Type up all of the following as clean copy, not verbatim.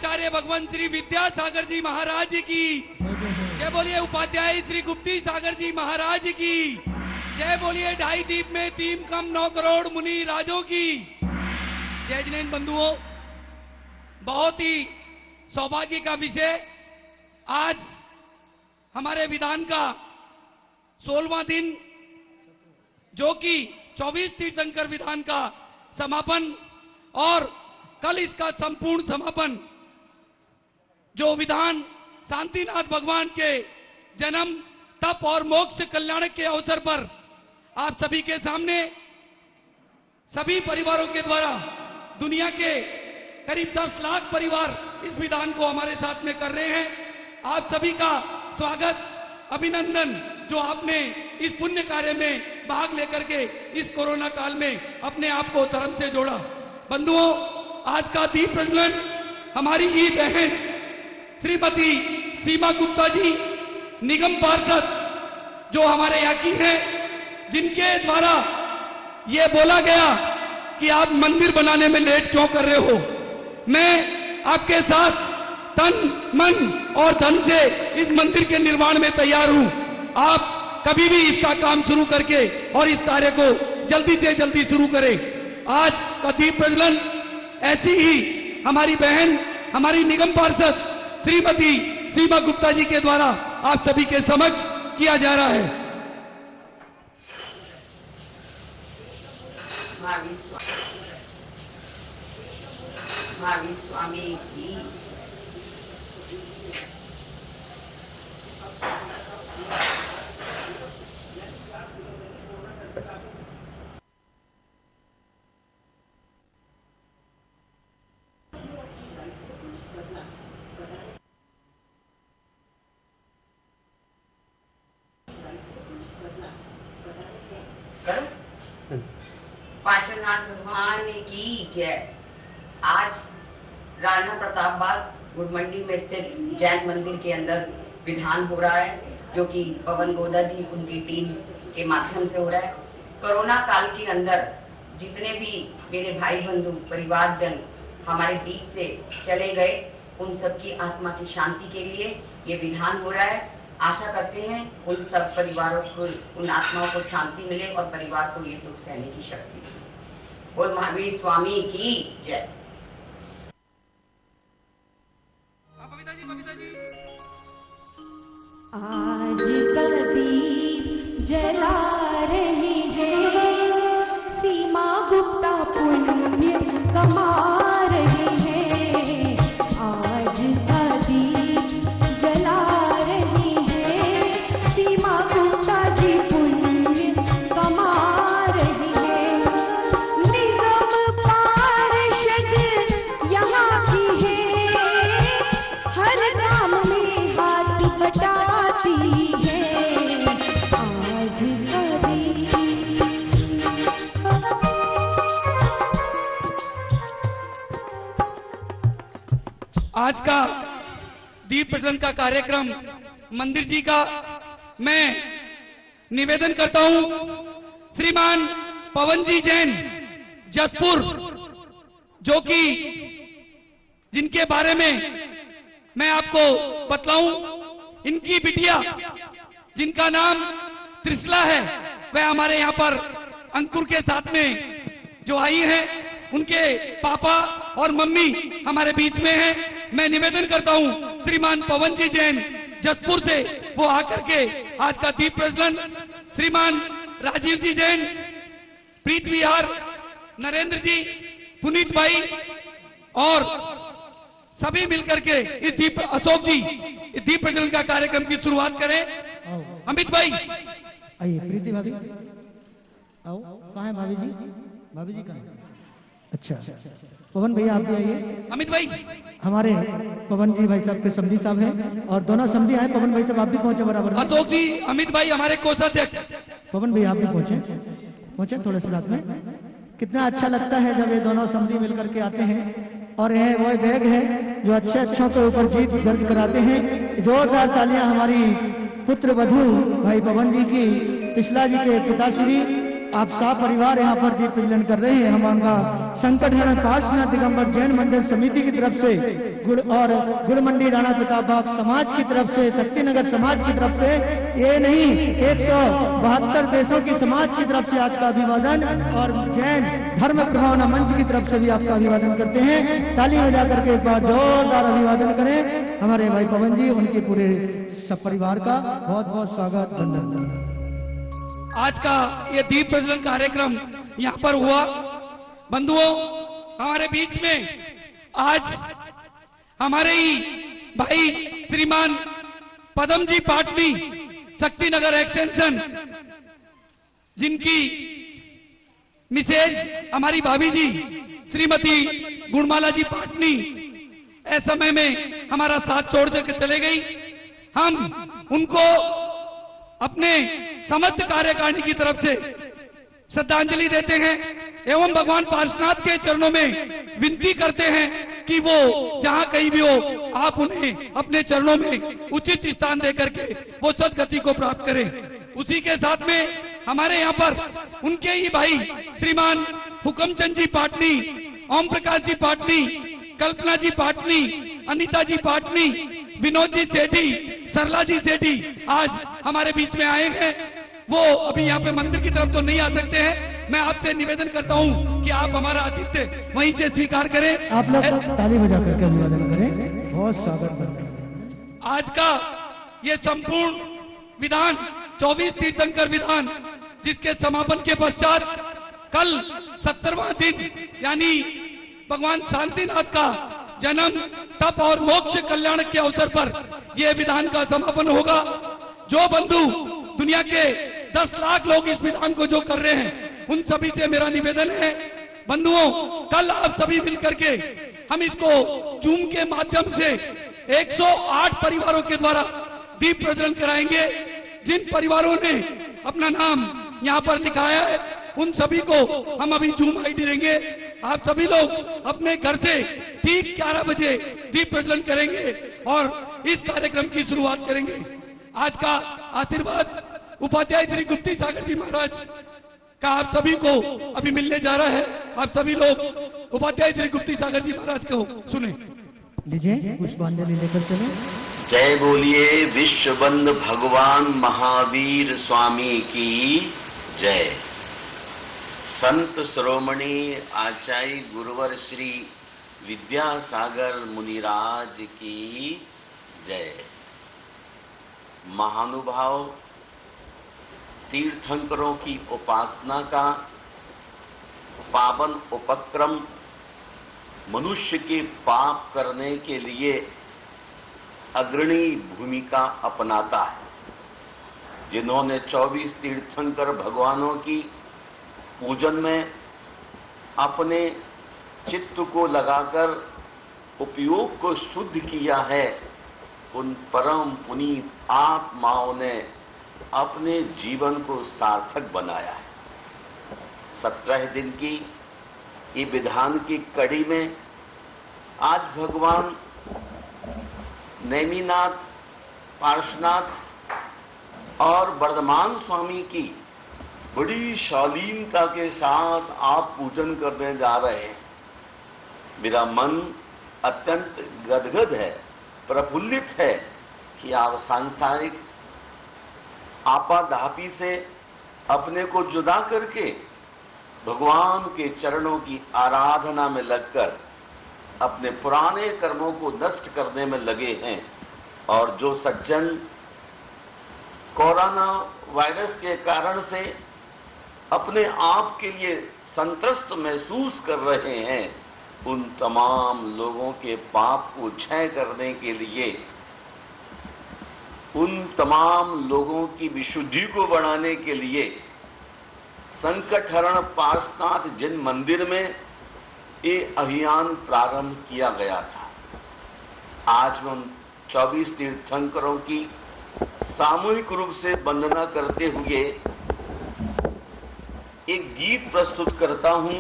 आचार्य भगवान श्री विद्यासागर जी महाराज की जय बोलिए। उपाध्याय श्री गुप्ती सागर जी महाराज की जय बोलिए। ढाई द्वीप में 3 9 करोड़ मुनि राजों की जय। जिनेन्द्र बंधुओं, बहुत ही सौभाग्य का विषय, आज हमारे विधान का 16वां दिन, जो कि 24 तीर्थंकर विधान का समापन और कल इसका संपूर्ण समापन, जो विधान शांतिनाथ भगवान के जन्म तप और मोक्ष कल्याण के अवसर पर आप सभी के सामने सभी परिवारों के द्वारा, दुनिया के करीब 10 लाख परिवार इस विधान को हमारे साथ में कर रहे हैं। आप सभी का स्वागत, अभिनंदन, जो आपने इस पुण्य कार्य में भाग लेकर के इस कोरोना काल में अपने आप को धर्म से जोड़ा। बंधुओं, आज का दीप प्रज्वलन हमारी ई बहन श्रीमती सीमा गुप्ता जी, निगम पार्षद, जो हमारे यहाँ की हैं, जिनके द्वारा ये बोला गया कि आप मंदिर बनाने में लेट क्यों कर रहे हो। मैं आपके साथ तन मन और धन से इस मंदिर के निर्माण में तैयार हूं। आप कभी भी इसका काम शुरू करके और इस कार्य को जल्दी से जल्दी शुरू करें। आज का दीप प्रज्वलन ऐसी ही हमारी बहन, हमारी निगम पार्षद श्रीमती सीमा गुप्ता जी के द्वारा आप सभी के समक्ष किया जा रहा है। भावी स्वामी की पार्श्वनाथ भगवान की जय। आज राणा प्रताप बाग गुड़मंडी में स्थित जैन मंदिर के अंदर विधान हो रहा है, जो कि पवन गोदा जी उनकी टीम के माध्यम से हो रहा है। कोरोना काल के अंदर जितने भी मेरे भाई बंधु परिवारजन हमारे बीच से चले गए, उन सबकी आत्मा की शांति के लिए ये विधान हो रहा है। आशा करते हैं उन सब परिवारों को, उन आत्माओं को शांति मिले और परिवार को ये दुख सहने की शक्ति मिले। बोल महावीर स्वामी की जय। आज का दीप जला रही है सीमा गुप्ता, पुण्य कमा रही है। आज का दीप जला रही है सीमा गुप्ता जी, पुण्य कमा रही है। निगम पार्षद यहाँ की है, हर काम में हाथ बटाती है। आज का दीप आज का दीप प्रज्वलन का कार्यक्रम मंदिर जी का मैं निवेदन करता हूं श्रीमान पवन जी जैन जसपुर, जो कि जिनके बारे में मैं आपको बतलाऊं, इनकी बिटिया जिनका नाम त्रिशला है, वह हमारे यहाँ पर अंकुर के साथ में जो आई है, उनके पापा और मम्मी हमारे बीच में हैं। मैं निवेदन करता हूं श्रीमान पवन जी जैन जसपुर से वो आकर के आज का दीप प्रज्वलन, श्रीमान राजीव जी जैन, प्रीत विहार, नरेंद्र जी, पुनीत भाई और सभी मिलकर के इस दीप, अशोक जी, इस दीप प्रज्वलन का कार्यक्रम की शुरुआत करें। अमित भाई आइए, प्रीति भाभी आओ। कहाँ है भाभी जी? भाभी जी कहाँ? अच्छा, पवन भैया आप भी आइए। अमित भाई, हमारे पवन जी भाई साहब के समधी साहब हैं और दोनों समधी आए। पवन भाई साहब आप भी पहुंचे बराबर। अशोक जी, अमित भाई हमारे कोषाध्यक्ष। पवन भैया आप भी पहुंचे थोड़े से साथ में। कितना अच्छा लगता है जब ये दोनों समधी मिलकर के आते हैं और यह वो बैग है जो अच्छे अच्छों के ऊपर जीत दर्ज कराते हैं। जोरदार तालियां हमारी पुत्र वधू भाई पवन जी की, त्रिशला जी के पिताश्री आप सब परिवार यहाँ पर दीप प्रज्वलन कर रहे हैं। हम उनका संकट हरण पार्श्वनाथ दिगंबर जैन मंदिर समिति की तरफ से गुड़ मंडी राणा प्रताप बाग समाज की तरफ से, शक्तिनगर समाज की तरफ से, ये नहीं 172 देशों की समाज की तरफ से आज का अभिवादन, और जैन धर्म प्रभावना मंच की तरफ से भी आपका अभिवादन करते हैं। ताली बजा करके एक बार जोरदार अभिवादन करें हमारे भाई पवन जी, उनके पूरे सब परिवार का बहुत बहुत स्वागत, वंदन। आज का ये दीप प्रज्वलन कार्यक्रम यहाँ पर हुआ। बंधुओं, हमारे बीच में आज हमारे ही भाई श्रीमान पदम जी पाटनी, शक्तिनगर एक्सटेंशन, जिनकी मिसेज हमारी भाभी जी श्रीमती गुणमाला जी पाटनी ऐसे समय में हमारा साथ छोड़ करके चले गई। हम उनको अपने समस्त कार्यकारिणी की तरफ से श्रद्धांजलि देते हैं एवं भगवान पार्श्वनाथ के चरणों में विनती करते हैं कि वो जहां कहीं भी हो, आप उन्हें अपने चरणों में उचित स्थान देकर के वो सदगति को प्राप्त करें। उसी के साथ में हमारे यहाँ पर उनके ही भाई श्रीमान हुकमचंद जी पाटनी, ओम प्रकाश जी पाटनी, कल्पना जी पाटनी, अनिता जी पाटनी, विनोद जी सेठी, सरला जी सेठी आज हमारे बीच में आए हैं। वो अभी यहाँ पे मंदिर की तरफ तो नहीं आ सकते हैं। मैं आपसे निवेदन करता हूँ कि आप हमारा आतिथ्य वहीं से स्वीकार करें। आप लोग ताली बजा करके अभिवादन करें, बहुत स्वागत। आज का ये संपूर्ण विधान 24 तीर्थंकर विधान, जिसके समापन के पश्चात कल 70वां दिन यानी भगवान शांतिनाथ का जन्म, तप और मोक्ष कल्याण के अवसर पर यह विधान का समापन होगा। जो बंधु दुनिया के 10 लाख लोग इस विधान को जो कर रहे हैं, उन सभी से मेरा निवेदन है, बंधुओं, कल आप सभी मिलकर के हम इसको जूम के माध्यम से 108 परिवारों के द्वारा दीप प्रज्वलन कराएंगे। जिन परिवारों ने अपना नाम यहाँ पर लिखाया है, उन सभी को हम अभी जूम आईडी देंगे। आप सभी लोग अपने घर से ठीक 11 बजे दीप प्रज्वलन करेंगे और इस कार्यक्रम की शुरुआत करेंगे। आज का आशीर्वाद उपाध्याय श्री गुप्ती सागर जी महाराज का आप सभी को अभी मिलने जा रहा है। आप सभी लोग उपाध्याय श्री गुप्ती सागर जी महाराज को सुने लीजिए, पुष्पांजलि लेकर चले। जय बोलिए विश्वबंद भगवान महावीर स्वामी की जय। संत श्रोमणी आचार्य गुरुवर श्री विद्यासागर मुनिराज की जय। महानुभाव तीर्थंकरों की उपासना का पावन उपक्रम मनुष्य के पाप करने के लिए अग्रणी भूमिका अपनाता है। जिन्होंने 24 तीर्थंकर भगवानों की पूजन में अपने चित्त को लगाकर उपयोग को शुद्ध किया है, उन परम पुनीत आत्माओं ने अपने जीवन को सार्थक बनाया है। 17 दिन की ये विधान की कड़ी में आज भगवान नेमिनाथ, पार्श्वनाथ और वर्धमान स्वामी की बड़ी शालीनता के साथ आप पूजन करने जा रहे हैं। मेरा मन अत्यंत गदगद है, प्रफुल्लित है कि आप सांसारिक आपाधापी से अपने को जुदा करके भगवान के चरणों की आराधना में लगकर अपने पुराने कर्मों को नष्ट करने में लगे हैं। और जो सज्जन कोरोना वायरस के कारण से अपने आप के लिए संत्रस्त महसूस कर रहे हैं, उन तमाम लोगों के पाप को क्षय करने के लिए, उन तमाम लोगों की विशुद्धि को बढ़ाने के लिए संकट हरण पार्श्वनाथ जैन मंदिर में ये अभियान प्रारंभ किया गया था। आज मैं 24 तीर्थंकरों की सामूहिक रूप से वंदना करते हुए एक गीत प्रस्तुत करता हूं,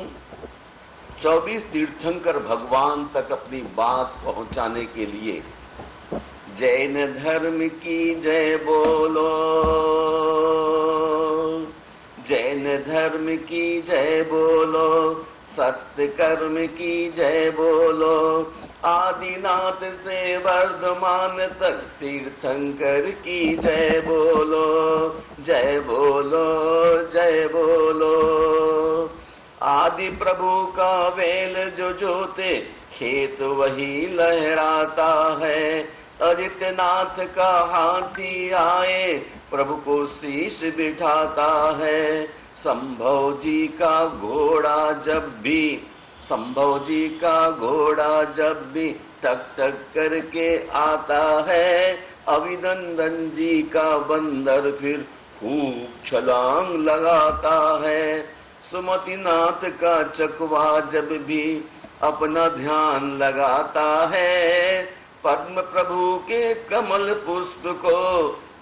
24 तीर्थंकर भगवान तक अपनी बात पहुंचाने के लिए। जैन धर्म की जय बोलो, जैन धर्म की जय बोलो, सत्य कर्म की जय बोलो, आदिनाथ से वर्धमान तक तीर्थंकर की जय बोलो, जय बोलो, जय बोलो। आदि प्रभु का वेल जो जोते, खेत वही लहराता है। आदित्यनाथ का हाथी आए, प्रभु को शीश बिठाता है। संभव जी का घोड़ा जब भी टक टक करके आता है। अभिनंदन जी का बंदर फिर खूब छलांग लगाता है। सुमतिनाथ का चकवा जब भी अपना ध्यान लगाता है। पद्म प्रभु के कमल पुष्प को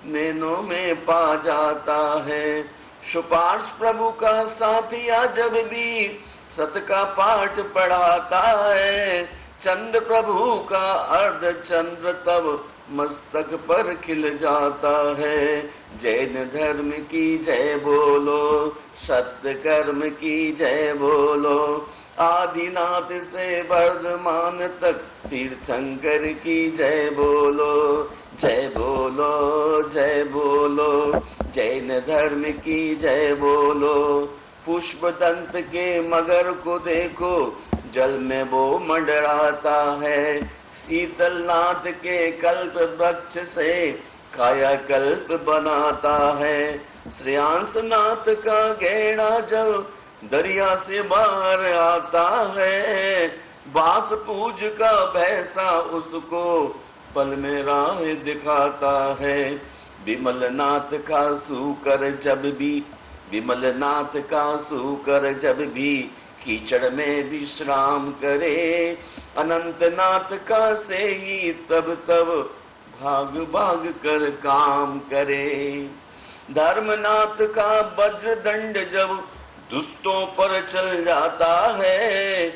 नैनों में पा जाता है। सुपार्श प्रभु का साथिया जब भी सत का पाठ पढ़ाता है। चंद्र प्रभु का अर्ध चंद्र तब मस्तक पर खिल जाता है। जैन धर्म की जय बोलो, सत्य कर्म की जय बोलो, आदिनाथ से वर्धमान तक तीर्थंकर की जय बोलो, जय बोलो, जय बोलो। जैन धर्म की जय बोलो। पुष्प दंत के मगर को देखो, जल में वो मंडराता है। शीतलनाथ के कल्प वृक्ष से कायाकल्प बनाता है। श्रेयांसनाथ का गहना जब दरिया से बाहर आता है। बास पूज का भैंसा उसको पल में राह दिखाता है। विमलनाथ का सूकर जब भी कीचड़ में विश्राम करे। अनंतनाथ का से ही तब भाग भाग कर काम करे। धर्मनाथ का वज्र दंड जब दुष्टों पर चल जाता है।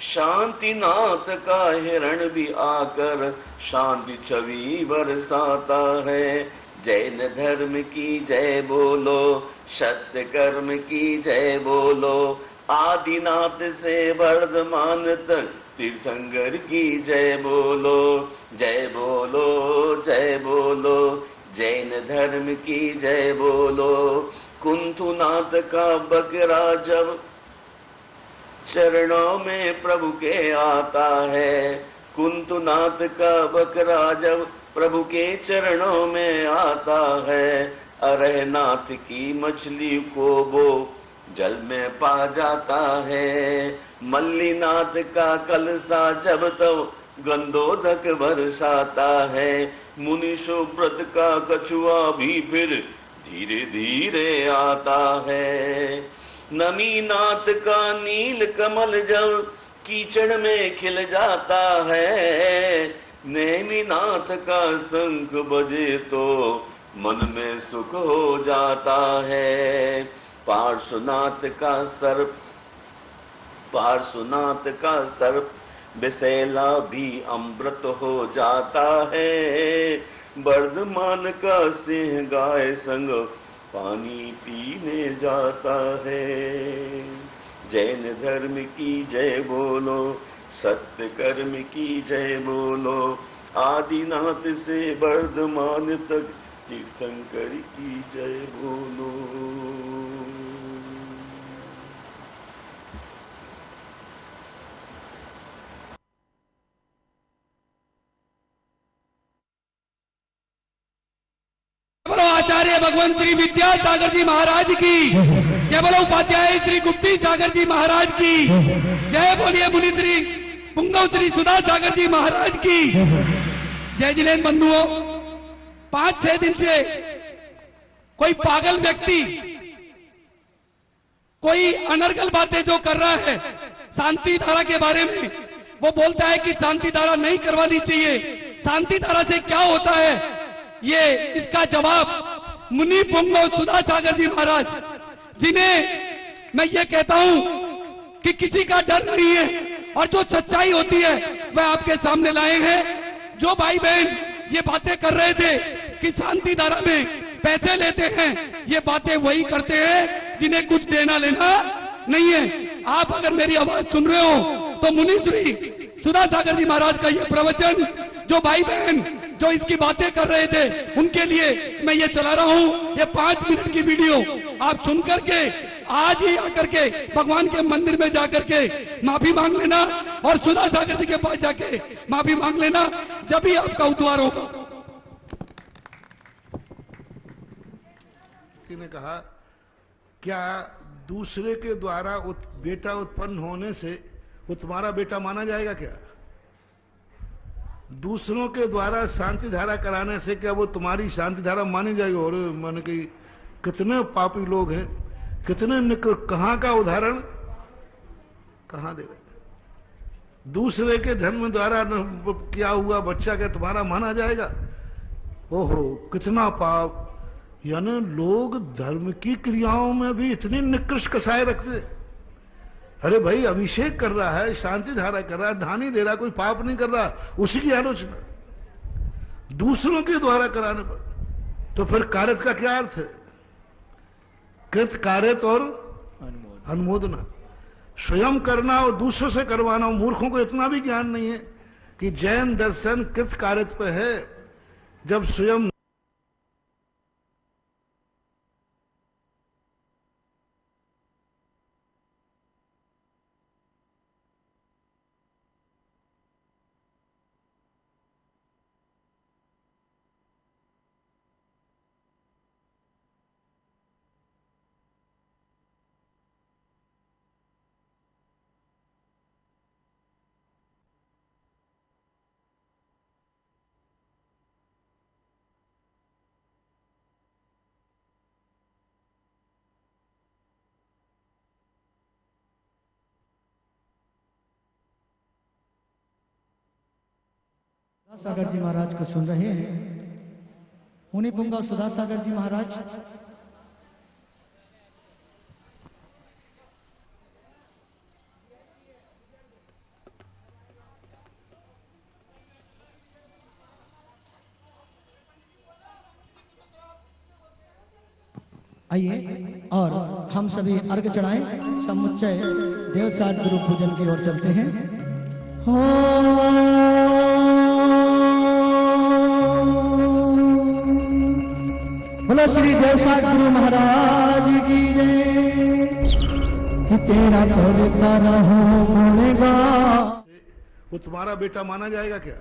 शांतिनाथ का हिरण भी आकर शांति छवि बरसाता है। जैन धर्म की जय बोलो, सत्य कर्म की जय बोलो, आदिनाथ से वर्धमान तक तीर्थंकर की जय बोलो, जय बोलो, जय बोलो। जैन धर्म की जय बोलो। कुंथुनाथ का बकरा जब चरणों में प्रभु के आता है। कुंथुनाथ का बकरा जब प्रभु के चरणों में आता है। अरहनाथ की मछली को वो जल में पा जाता है। मल्लीनाथ का कलसा जब तब गंधोदक बरसाता है। मुनि सुब्रत का कछुआ भी फिर धीरे धीरे आता है। नमीनाथ का नील कमल जब कीचड़ में खिल जाता है। नेमिनाथ का शंख बजे तो मन में सुख हो जाता है। पार्श्वनाथ का सर्प विषैला भी अमृत हो जाता है। वर्धमान का सिंह गाय संग पानी पीने जाता है। जैन धर्म की जय बोलो, सत्य कर्म की जय बोलो, आदिनाथ से वर्धमान तक तीर्थंकर की जय बोलो। बोलो आचार्य भगवान श्री विद्यासागर जी महाराज की जय। बोलो उपाध्याय श्री गुप्ती सागर जी महाराज की जय। बोलिए मुनि श्री पुंगव श्री सुधा सागर जी महाराज की जय। जिलेन बंधुओं, 5-6 दिन से कोई पागल व्यक्ति कोई अनर्गल बातें जो कर रहा है शांति धारा के बारे में, वो बोलता है कि शांति धारा नहीं करवानी चाहिए। शांति धारा से क्या होता है, ये इसका जवाब मुनि पुंगव सुधा सागर जी महाराज, जिन्हें मैं ये कहता हूं कि किसी का डर नहीं है और जो सच्चाई होती है वह आपके सामने लाए हैं। जो भाई बहन ये बातें कर रहे थे कि शांति धारा में पैसे लेते हैं, ये बातें वही करते हैं जिन्हें कुछ देना लेना नहीं है। आप अगर मेरी आवाज सुन रहे हो तो मुनीश्री सुधा सागर जी महाराज का ये प्रवचन, जो भाई बहन जो इसकी बातें कर रहे थे उनके लिए मैं ये चला रहा हूँ। ये 5 मिनट की वीडियो आप सुन करके आज ही आकर के भगवान के मंदिर में जाकर के माफी मांग लेना और सुधा सागर जी के पास जाके माफी मांग लेना, जब ही आपका उद्धार होगा। ने कहा, क्या दूसरे के द्वारा बेटा उत्पन्न होने से वो तुम्हारा बेटा माना जाएगा क्या? दूसरों के द्वारा शांति धारा कराने से क्या वो तुम्हारी शांति धारा मानी जाएगी? और माने कि कितने पापी लोग हैं, कितने कहाँ का उदाहरण कहाँ दे रहे? दूसरे के जन्म द्वारा किया हुआ बच्चा क्या तुम्हारा माना जाएगा? ओहो, कितना पाप! यानी लोग धर्म की क्रियाओं में भी इतनी निकृष्ट कसाई रखते। अरे भाई, अभिषेक कर रहा है, शांति धारा कर रहा है, धानी दे रहा, कोई पाप नहीं कर रहा, उसी की आलोचना दूसरों के द्वारा कराने पर, तो फिर कार्यत का क्या अर्थ है? कृत कार्यत और अनुमोदना, स्वयं करना और दूसरों से करवाना। मूर्खों को इतना भी ज्ञान नहीं है कि जैन दर्शन कृत कार्यत पे है, जब स्वयं सागर जी महाराज को सुन रहे हैं। मुनि पुंगा सुधा सागर जी महाराज। आइए और हम सभी अर्घ चढ़ाएं। समुच्चय देवसाज गुरु पूजन की ओर चलते हैं। बोलो श्री देवसाज गुरु महाराज की जय। तेरा करता रहो गुणगान। वो तुम्हारा बेटा माना जाएगा क्या?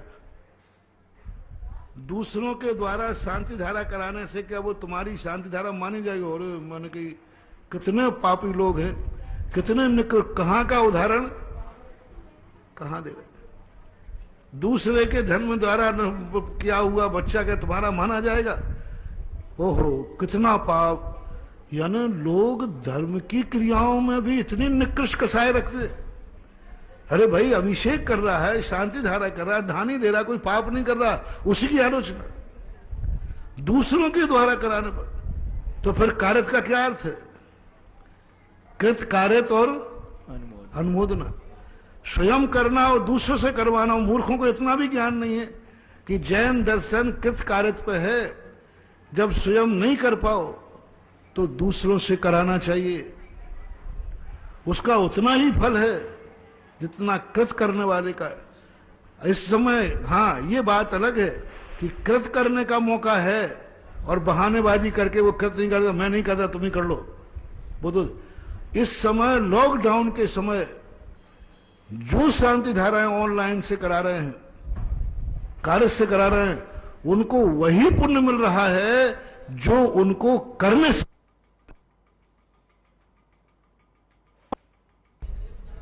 दूसरों के द्वारा शांति धारा कराने से क्या वो तुम्हारी शांति धारा मानी जाएगी? और माने कि कितने पापी लोग हैं, कितने कहाँ का उदाहरण कहाँ दे रहे? दूसरे के जन्म द्वारा किया हुआ बच्चा क्या तुम्हारा माना जाएगा? ओहो, कितना पाप! यानी लोग धर्म की क्रियाओं में भी इतनी निकृष्ट कसाई रखते। अरे भाई, अभिषेक कर रहा है, शांति धारा कर रहा है, धानी दे रहा, कोई पाप नहीं कर रहा, उसी की आलोचना दूसरों के द्वारा कराने पर, तो फिर कार्यत का क्या अर्थ है? कृत कार्यत और अनुमोदना, स्वयं करना और दूसरों से करवाना। मूर्खों को इतना भी ज्ञान नहीं है कि जैन दर्शन कृत कार्यत पे है, जब स्वयं नहीं कर पाओ तो दूसरों से कराना चाहिए। उसका उतना ही फल है जितना कृत करने वाले का है। इस समय हाँ, ये बात अलग है कि कृत करने का मौका है और बहानेबाजी करके वो कृत नहीं करता, मैं नहीं करता तुम ही कर लो। वो तो इस समय लॉकडाउन के समय जो शांति धाराएं ऑनलाइन से करा रहे हैं, कार्य से करा रहे हैं, उनको वही पुण्य मिल रहा है जो उनको करने से।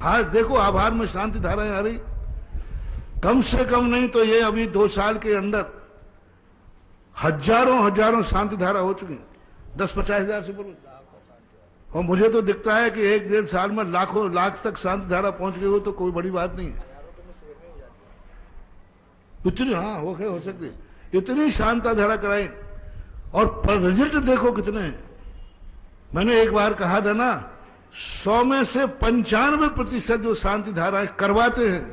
आज देखो, आभार में शांति धाराएं आ रही, कम से कम नहीं तो ये अभी 2 साल के अंदर हजारों शांति धारा हो चुकी हैं, 10-50 हजार से बोलो। और मुझे तो दिखता है कि 1-1.5 साल में लाखों लाख तक शांति धारा पहुंच गई हो तो कोई बड़ी बात नहीं है। इतनी हाँ हो सकती, इतनी शांति धारा कराई और रिजल्ट देखो कितने हैं। मैंने एक बार कहा था ना, 100 में से 95% जो शांति धाराएं करवाते हैं,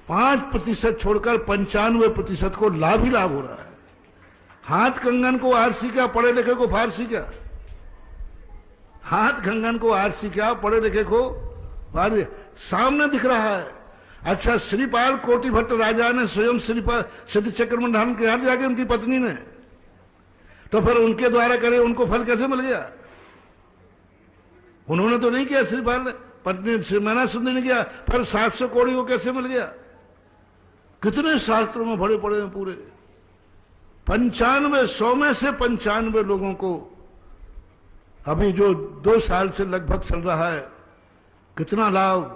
5% छोड़कर 95% को लाभ ही लाभ हो रहा है। हाथ कंगन को आरसी क्या, पढ़े लिखे को फारसी क्या? हाथ कंगन को आरसी क्या, पढ़े लिखे को अरे सामने दिख रहा है। अच्छा, श्रीपाल कोटि भट्ट राजा ने स्वयं श्रीपाल सिद्ध चक्र मंडान के हाथ जाके उनकी पत्नी ने, तो फिर उनके द्वारा करे उनको फल कैसे मिल गया? उन्होंने तो नहीं किया, श्रीपाल ने, पत्नी श्रीमैना सुंदरी ने किया, फिर 700 कौड़ी को कैसे मिल गया? कितने शास्त्रों में भरे पड़े हैं पूरे। 95, 100 में से 95 लोगों को अभी जो 2 साल से लगभग चल रहा है, कितना लाभ।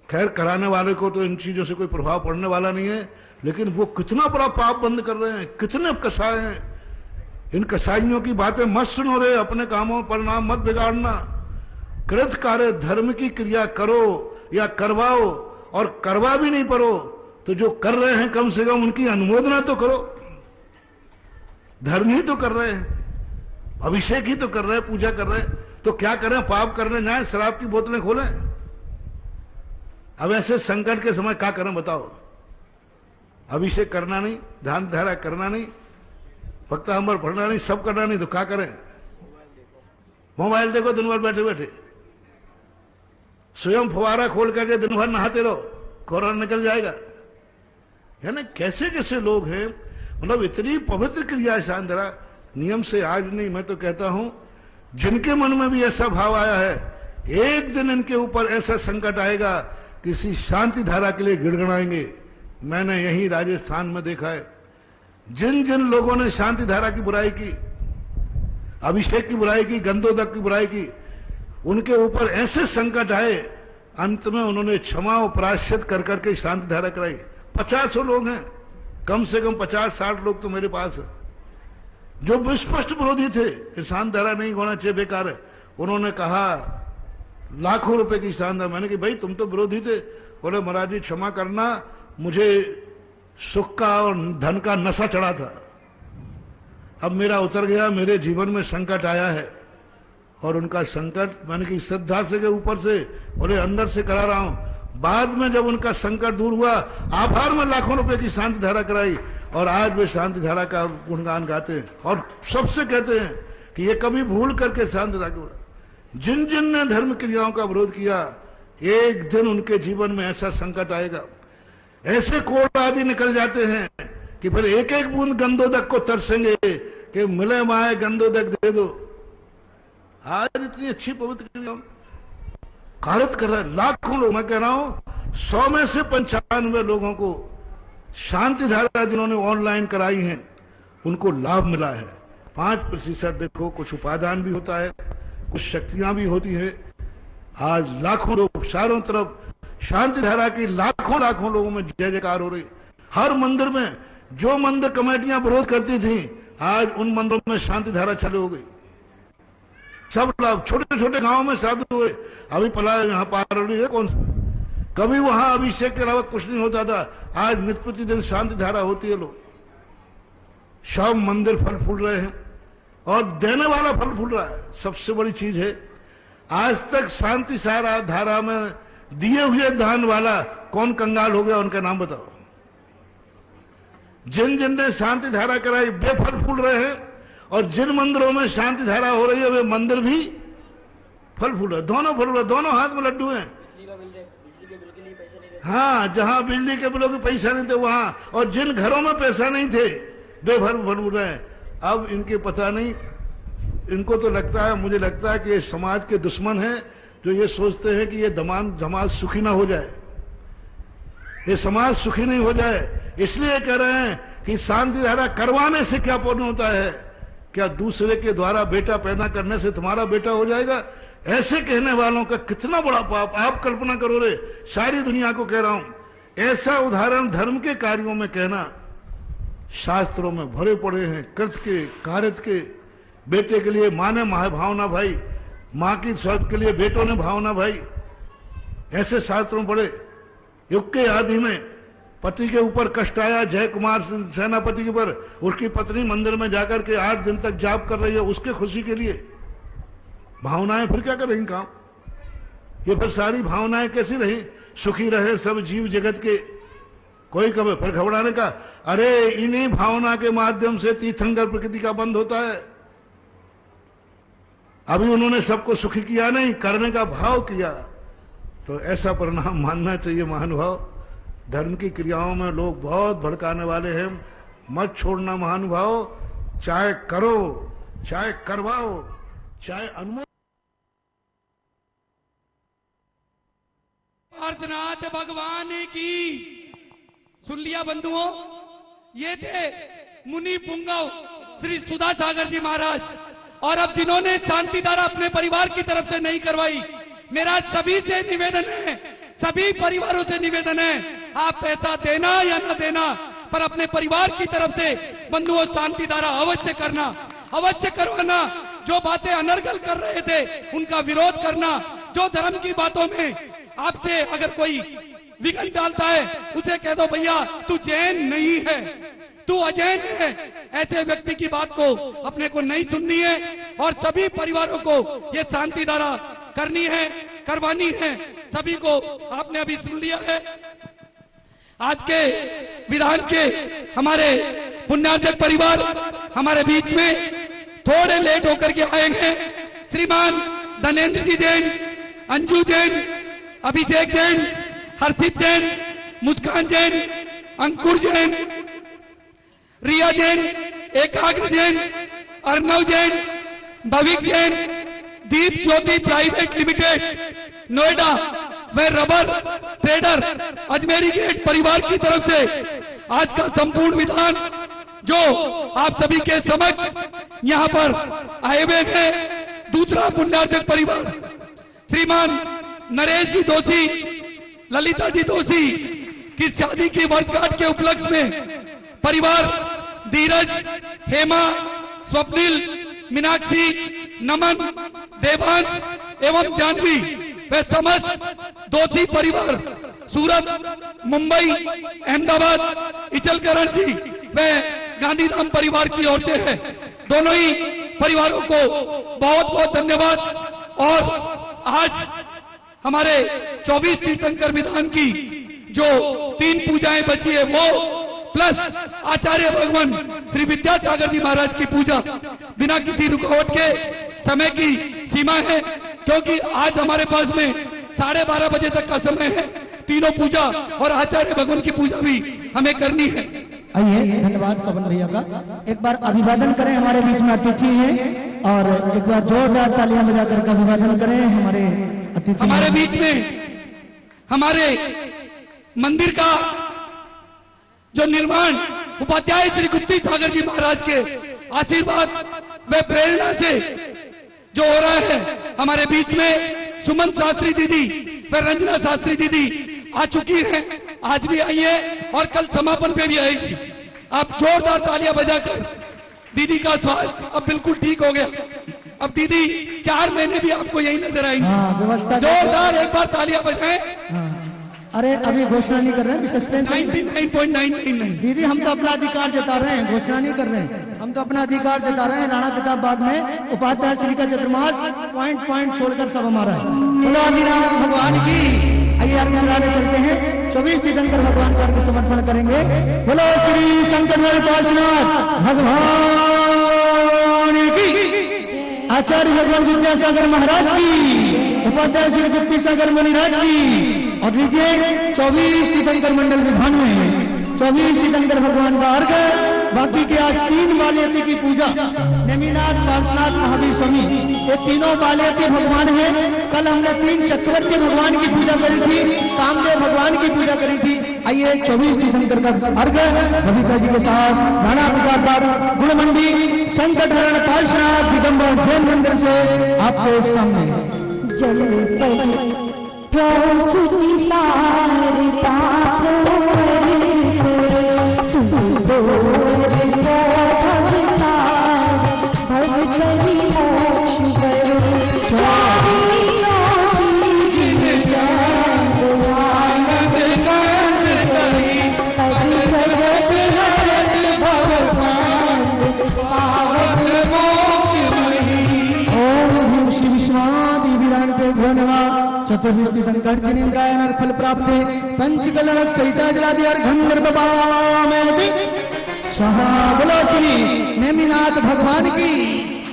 खैर, कराने वाले को तो इन चीजों से कोई प्रभाव पड़ने वाला नहीं है, लेकिन वो कितना बड़ा पाप बंद कर रहे हैं, कितने कसाई हैं। इन कसाईयों की बातें मत सुनो रे, अपने कामों पर नाम मत बिगाड़ना। कृत कार्य धर्म की क्रिया करो या करवाओ, और करवा भी नहीं पारो तो जो कर रहे हैं कम से कम उनकी अनुमोदना तो करो। धर्म ही तो कर रहे हैं, अभिषेक ही तो कर रहे हैं, पूजा कर रहे हैं, तो क्या करें? पाप करने जाए, शराब की बोतलें खोलें? अब ऐसे संकट के समय क्या करें बताओ? अभिषेक करना नहीं, ध्यान धारा करना नहीं, भक्तांबर पढ़ना नहीं, सब करना नहीं, तो क्या करें? मोबाइल देखो दिन भर बैठे बैठे, स्वयं फुवारा खोल करके दिन भर नहाते रहो, कोरोना निकल जाएगा। यानी कैसे कैसे लोग हैं, मतलब इतनी पवित्र क्रिया शांतरा नियम से आज नहीं, मैं तो कहता हूं जिनके मन में भी ऐसा भाव आया है, एक दिन इनके ऊपर ऐसा संकट आएगा, किसी शांति धारा के लिए गिड़गड़ाएंगे। मैंने यही राजस्थान में देखा है, जिन जिन लोगों ने शांति धारा की बुराई की, अभिषेक की बुराई की, गंधोदक की बुराई की, उनके ऊपर ऐसे संकट आए, अंत में उन्होंने क्षमा और प्रायश्चित कर करके शांति धारा कराई। 50 लोग हैं, कम से कम 50-60 लोग तो मेरे पास है, जो विस्पष्ट विरोधी थे कि शांति धारा नहीं होना चाहिए, बेकार है। उन्होंने कहा लाखों रुपए की शानदार। मैंने कहा भाई तुम तो विरोधी थे। बोले महाराज जी क्षमा करना, मुझे सुख का और धन का नशा चढ़ा था, अब मेरा उतर गया, मेरे जीवन में संकट आया है। और उनका संकट मैंने की श्रद्धा से के ऊपर से, बोले अंदर से करा रहा हूं। बाद में जब उनका संकट दूर हुआ, आभार में लाखों रुपए की शांति धारा कराई, और आज वे शांति धारा का गुणगान गाते हैं और सबसे कहते हैं कि ये कभी भूल करके शांति धारा। जिन जिन ने धर्म क्रियाओं का विरोध किया, एक दिन उनके जीवन में ऐसा संकट आएगा, ऐसे कोड़ आदि निकल जाते हैं कि फिर एक एक बूंद गंधोदक को तरसेंगे कि मिले माए गंधोदक दे दो। आज इतनी अच्छी पवित्र क्रिया कार्य कर रहा है, लाखों लोग, मैं कह रहा हूं 100 में से 95 लोगों को शांति धारा जिन्होंने ऑनलाइन कराई है उनको लाभ मिला है। 5% देखो, कुछ उपादान भी होता है, कुछ शक्तियां भी होती है। आज लाखों लोग, चारों तरफ शांति धारा की लाखों लाखों लोगों में जय जयकार हो रही। हर मंदिर में जो मंदिर कमेटियां विरोध करती थी, आज उन मंदिरों में शांति धारा चालू हो गई। सब लाभ, छोटे छोटे गांवों में साधु हुए। अभी पला यहाँ पारौली है कौन सा, कभी वहां अभिषेक के अलावा कुछ नहीं होता था, आज नित्य प्रतिदिन शांति धारा होती है। लोग सब मंदिर फल फूल रहे हैं और देने वाला फल फूल रहा है। सबसे बड़ी चीज है, आज तक शांति सारा धारा में दिए हुए दान वाला कौन कंगाल हो गया, उनका नाम बताओ। जिन जिन ने शांति धारा कराई वे फल फूल रहे हैं, और जिन मंदिरों में शांति धारा हो रही है वे मंदिर भी फल फूल रहे, दोनों फल रहे, दोनों हाथ में लड्डू हैं। हाँ, जहां बिजली के बिलों के पैसा नहीं थे वहां, और जिन घरों में पैसा नहीं थे वे फल फूल रहे हैं। अब इनके पता नहीं, इनको तो लगता है, मुझे लगता है कि ये समाज के दुश्मन हैं, जो ये सोचते हैं कि ये समाज सुखी ना हो जाए, ये समाज सुखी नहीं हो जाए, इसलिए कह रहे हैं कि शांति धारा करवाने से क्या पुण्य होता है, क्या दूसरे के द्वारा बेटा पैदा करने से तुम्हारा बेटा हो जाएगा? ऐसे कहने वालों का कितना बड़ा पाप, आप कल्पना करो रे। सारी दुनिया को कह रहा हूं, ऐसा उदाहरण धर्म के कार्यों में कहना शास्त्रों में भरे पड़े हैं। कृत के, कार्यत के, बेटे के लिए माँ ने भावना भाई, माँ की स्वास्थ्य के लिए बेटों ने भावना भाई, ऐसे शास्त्रों पढ़े। युग के आदि में पति के ऊपर कष्ट आया, जय कुमार सेनापति के ऊपर, उसकी पत्नी मंदिर में जाकर के 8 दिन तक जाप कर रही है उसके खुशी के लिए। भावनाएं फिर क्या कर रही काम? ये फिर सारी भावनाएं कैसी रही? सुखी रहे सब जीव जगत के, कोई कभी फिर घबराने का, अरे इन्हीं भावना के माध्यम से तीर्थंकर प्रकृति का बंध होता है। अभी उन्होंने सबको सुखी किया नहीं, करने का भाव किया, तो ऐसा परिणाम मानना चाहिए महानुभाव। धर्म की क्रियाओं में लोग बहुत भड़काने वाले हैं, मत छोड़ना महानुभाव। चाहे करो, चाहे करवाओ, चाहे अनुमोदन। अर्चनाथ भगवान की। सुन लिया बंधुओं, ये थे मुनि पुंगव श्री सुधा सागर जी महाराज। और अब जिन्होंने शांति धारा अपने परिवार की तरफ से नहीं करवाई, मेरा सभी से निवेदन है, सभी परिवारों से निवेदन है, आप पैसा देना या न देना, पर अपने परिवार की तरफ से बंधुओं शांति धारा अवश्य करना, अवश्य करवाना। जो बातें अनर्गल कर रहे थे उनका विरोध करना। जो धर्म की बातों में आपसे अगर कोई विघन डालता है, उसे कह दो भैया तू जैन नहीं है, तू अजैन है। ऐसे व्यक्ति की बात को अपने को नहीं सुननी है और सभी परिवारों को ये शांति धारा करनी है, करवानी है। सभी को आपने अभी सुन लिया है। आज के विधान के हमारे पुण्यार्जक परिवार हमारे बीच में थोड़े लेट होकर के आए हैं। श्रीमान धनेन्द्र जी जैन, अंजू जैन, अभिषेक जैन, हर्षित जैन, मुस्कान जैन, अंकुर जैन, रिया जैन, एकाग्र जैन, अर्णव जैन, भविक जैन, दीप ज्योति प्राइवेट लिमिटेड नोएडा व रबर ट्रेडर अजमेरी गेट परिवार की तरफ से आज का संपूर्ण विधान जो आप सभी के समक्ष यहाँ पर आए हुए हैं। दूसरा पुण्यार्जक परिवार श्रीमान नरेश जी दोषी, ललिता जी दोषी की शादी की वर्षगांठ के उपलक्ष्य में परिवार धीरज, हेमा, स्वप्निल, मीनाक्षी, नमन, देवांश एवं जानवी व समस्त दोषी परिवार सूरत, मुंबई, अहमदाबाद, इचलकरण जी व गांधीधाम परिवार की ओर से है। दोनों ही परिवारों को बहुत बहुत धन्यवाद। और आज हमारे 24 तीर्थंकर विधान की जो 3 पूजाएं बची है वो प्लस आचार्य भगवान श्री विद्यासागर जी महाराज की पूजा बिना किसी रुकावट के समय की सीमा है, क्योंकि आज हमारे पास में 12:30 बजे तक का समय है। तीनों पूजा और आचार्य भगवान की पूजा भी हमें करनी है। आइए, धन्यवाद पवन भैया का। एक बार अभिवादन करें, हमारे बीच में अतिथि हैं, और एक बार जोरदार तालियां बजाकर के अभिवादन करें हमारे अतिथि। हमारे बीच में हमारे मंदिर का जो निर्माण उपाध्याय श्री गुप्ती सागर जी महाराज के आशीर्वाद व प्रेरणा से जो हो रहा है, हमारे बीच में सुमन शास्त्री दीदी व रंजना शास्त्री दीदी आ चुकी हैं, आज भी आई है और कल समापन पे भी आएगी। आप जोरदार तालियां बजाकर दीदी का स्वास्थ्य अब बिल्कुल ठीक हो गया। अब दीदी 4 महीने भी आपको यही नजर आएंगी। व्यवस्था जोरदार एक बार तालियां बजाएं। अरे अभी घोषणा नहीं कर रहे हैं, 99.999। दीदी हम तो अपना अधिकार जता रहे हैं, घोषणा नहीं कर रहे हैं। हम तो अपना अधिकार जता रहे हैं। राणा प्रताप बाग में उपाध्याय श्री का चतुर्मास पॉइंट छोड़कर सब हमारा है। बोलो आदिनाथ भगवान की। आइए आगे चढ़ाने चलते हैं। 24 तीर्थंकर भगवान को अर्घ्य समर्पण करेंगे। बोलो श्री शंकर काशीनाथ भगवान की, आचार्य भगवान विद्यासागर महाराज की, उपाध्याय श्री गुप्ती सागर मुनिराज की। और लीजिए 24 तीर्थंकर मंडल विधान में 24 तीर्थंकर भगवान का अर्घ। बाकी के आज 3 बालेती की पूजा, नेमिनाथ, पार्श्वनाथ, महावीर स्वामी, ये तीनों बालेती भगवान हैं। कल हमने 3 चक्रवर्ती भगवान की पूजा करी थी, कामदेव भगवान की पूजा करी थी। आइए 24 तीर्थंकर का अर्घ बबीता जी के साथ राणा प्रताप बाग गुड़मंडी संकटहरण पार्श्वनाथ दिगंबर जैन मंदिर से आपके सामने। सुचि सारिता चतुर्विश तीर्थंकर जिनेन्द्रायण फल प्राप्त पंचकलनक सहिता जलादि अर्घं स्वाहा। बोलो श्री नेमिनाथ भगवान की,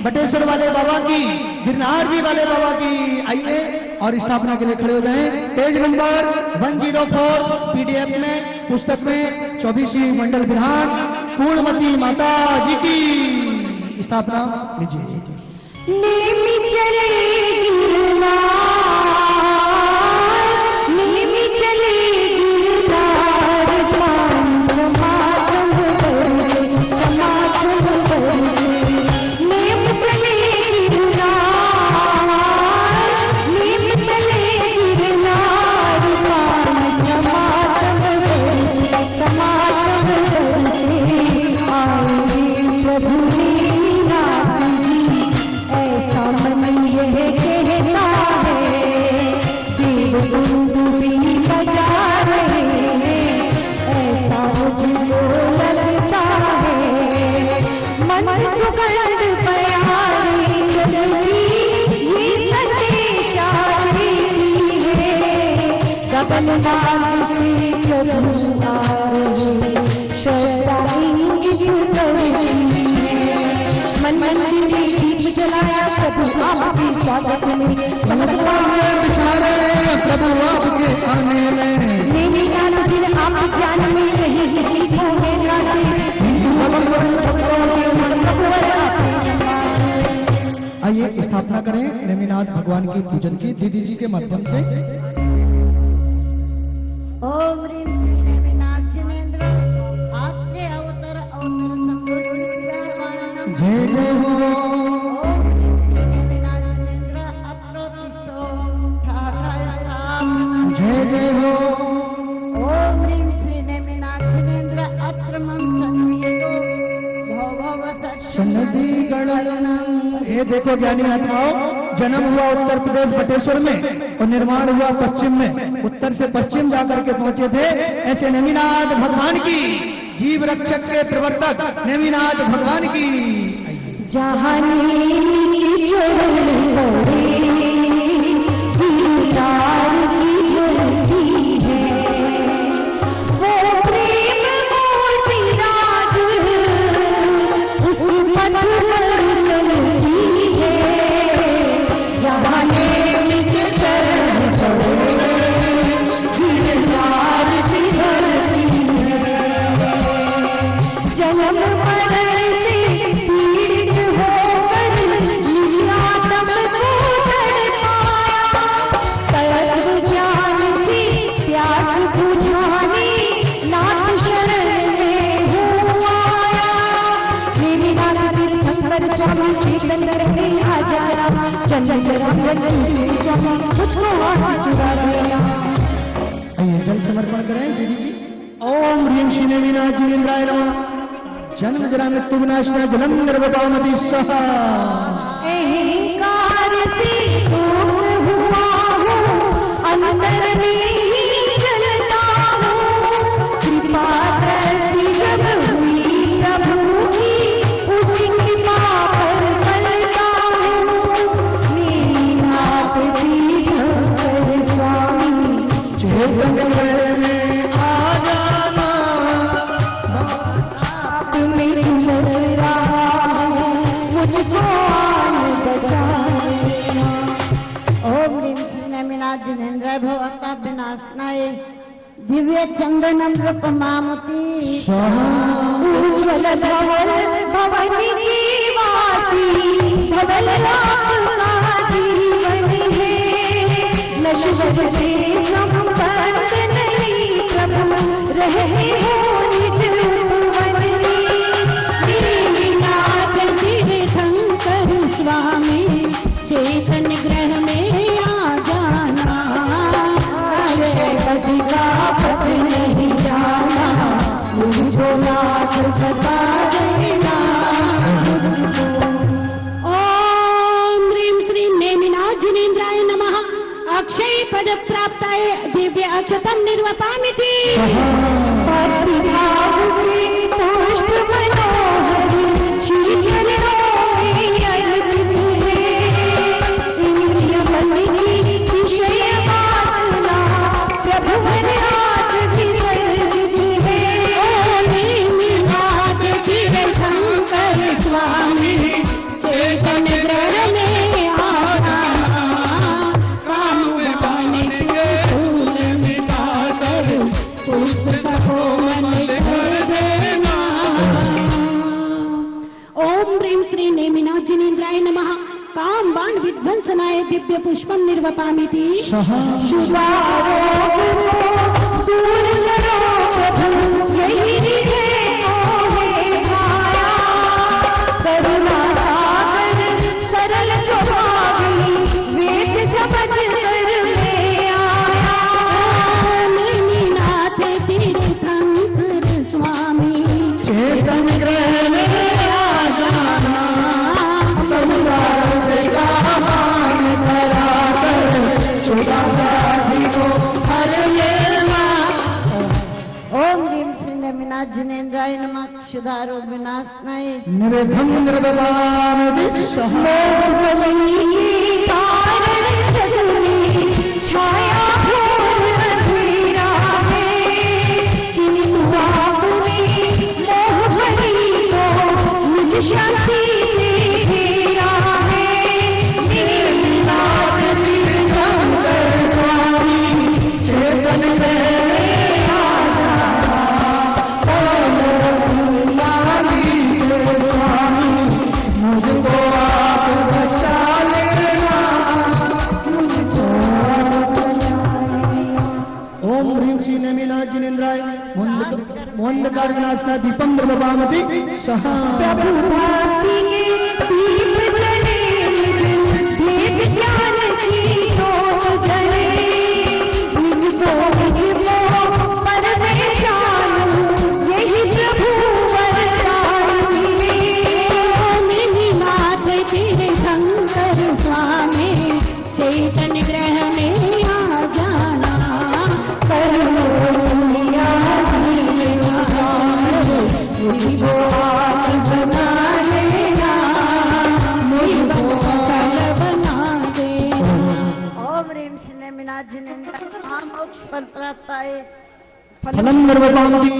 बटेश्वर वाले बाबा की, गिरनार जी वाले बाबा की। आइए और स्थापना के लिए खड़े हो जाएं। पेज नंबर 104 पीडीएफ में, पुस्तक में 24वीं मंडल विधान पूर्णमती माता जी की स्थापना लीजिए। नेमी चले गिरनार, नेमी चले गिरनार, चमाचम बरसे, चमाचम बरसे। नेम चले गिरनार, नेम चले गिरनार, चमाचम बरसे, चमाचम बरसे। आए प्रभु नाथ जी, ऐसा मन यह कहता है, देव बिंदु भी बजा रहे हैं, ऐसा मुझको लगता है। मन सुगंध प्यारी चलती, ये संदेश आती है, गगन मार्ग से प्रभु आ रहे, श्रद्धा इंगित करती है। मन मंदिर में दीप जलाया, प्रभु आपके स्वागत में, बिछाड़े प्रभु आपके आने में। मेरी नाथ दिल आप ज्ञान में नहीं किसी को है नाते, आइए स्थापना करें नेमिनाथ भगवान की पूजन की दीदी जी के माध्यम से। ओम ह्रीं श्री नेमिनाथ जिनेन्द्र आत्रे अवतर अवतर संबोधित विद्यावानम। जय जय हो। ओम ह्रीं श्री नेमिनाथ जिनेन्द्र अत्रोतिष्ठो ठाठायस्थापनम। जय जय हो। ओम ह्रीं श्री नेमिनाथ जिनेन्द्र अत्रमं सन्निहितो भव सन्नति गणनम। ये देखो ज्ञानी आत्माओं, जन्म हुआ उत्तर प्रदेश बटेश्वर में और निर्माण हुआ पश्चिम में। उत्तर से पश्चिम जाकर के पहुंचे थे ऐसे नेमिनाथ भगवान की, जीव रक्षक के प्रवर्तक नेमिनाथ भगवान की। जहाँ नेमी चरण पड़े, दीदार की जलती है, वो प्रेम मूर्ति राज उस पथ पर चलती है। जहाँ नेमी के चरण पड़े, दीदार की जलती है। जन्म मरण से पीड़ित होकर निज आत्म को तड़पाया, तत्व ज्ञान से प्यास बुझाने नाथ शरण में हूँ आया। नेमिनाथ तीर्थंकर स्वामी चेतन करके आ जाया, चंचल चराचर से स्वामी मुझको हाथ चुरा लिया। आइए जल समर्पण करें दीदी जी। ओम ह्रीं श्री नेमिनाथ जिनेन्द्राय नमः। जन्म जरा मृत्यु विनाशना जलम निर्वपामति सहा। अहंकार से दूर हुआ हूँ, अंतर में ही जलता हूँ। कृपा दृष्टि जब हुई प्रभु की, उसी कृपा पर पलता हूँ। मेरी नाथ तीर्थंकर स्वामी चेतन में आ जाना, आप में झुलस रहा हूँ, मुझको आन बचाना। ओम ह्रीं श्री नेमिनाथ जिनेन्द्राय भवता विनाशनाय दिव्य चंदनम रूपमामति। उज्ज्वल धवल भवनी की वासी, धवल आपका जीवन है। नश्वर से संबंध नहीं प्रभु, रहे हो निज भुवन में। नेमिनाथ तीर्थंकर स्वामी चेतन ग्रह में आ जाना, पद का पद नहीं जाना, मुझको नाथ बता देना। ओम ह्रीं श्री नेमिनाथ जिनेन्द्राय नमः। अक्षय पद प्राप्ताय दिव्य अक्षतम निर्वपामिति। प्रतिभाव के पुष्प मनोहर श्री चरणों में अर्पित है। इंद्रिय मन की विषय वासना प्रभु मन आज विसर्जित है। ओ नेमिनाथ तीर्थंकर स्वामी चेतन बाण विध्वंसनाय दिव्य पुष्पम निर्वपामिति सहा करुणा सागर सरल स्वभावी वेद समझ कर में आया नैनीनाथ तीर्थंकर स्वामी चेतन ग्रह में आ जाना संसार से आह्वान कराकर छुड़ा व्याधि को हर लेना। ओम ह्रीं श्री नेमिनाथ जिनेन्द्राय नमः क्षुधारोग विनाशनाय निवेदम निर्वदामि सहा छाया शांति से घेरा है नीलाद्रि तीर्थंकर स्वामी चेतन ग्रह में आ जाना स्वामी मुझको आप बचा लेना। ओम ह्रीं श्री नेमिनाथ जिनेन्द्राय मोहंधकार विनाशनाय दीपम द्रवपामति सहा प्रभु भक्ति के दीप जले भेद ज्ञान की ज्योत जले मुझको मुझको परमेशान यही प्रभु वरदान मिले नैनीनाथ तीर्थंकर स्वामी चैतन ग्रह में आ जाना मुझको आप बना लेना मुझको फल बना दे। ओम ह्रीं श्री नेमिनाथ जिनेन्द्राय महामोक्ष फल प्राप्ताय फलम निर्वपामति।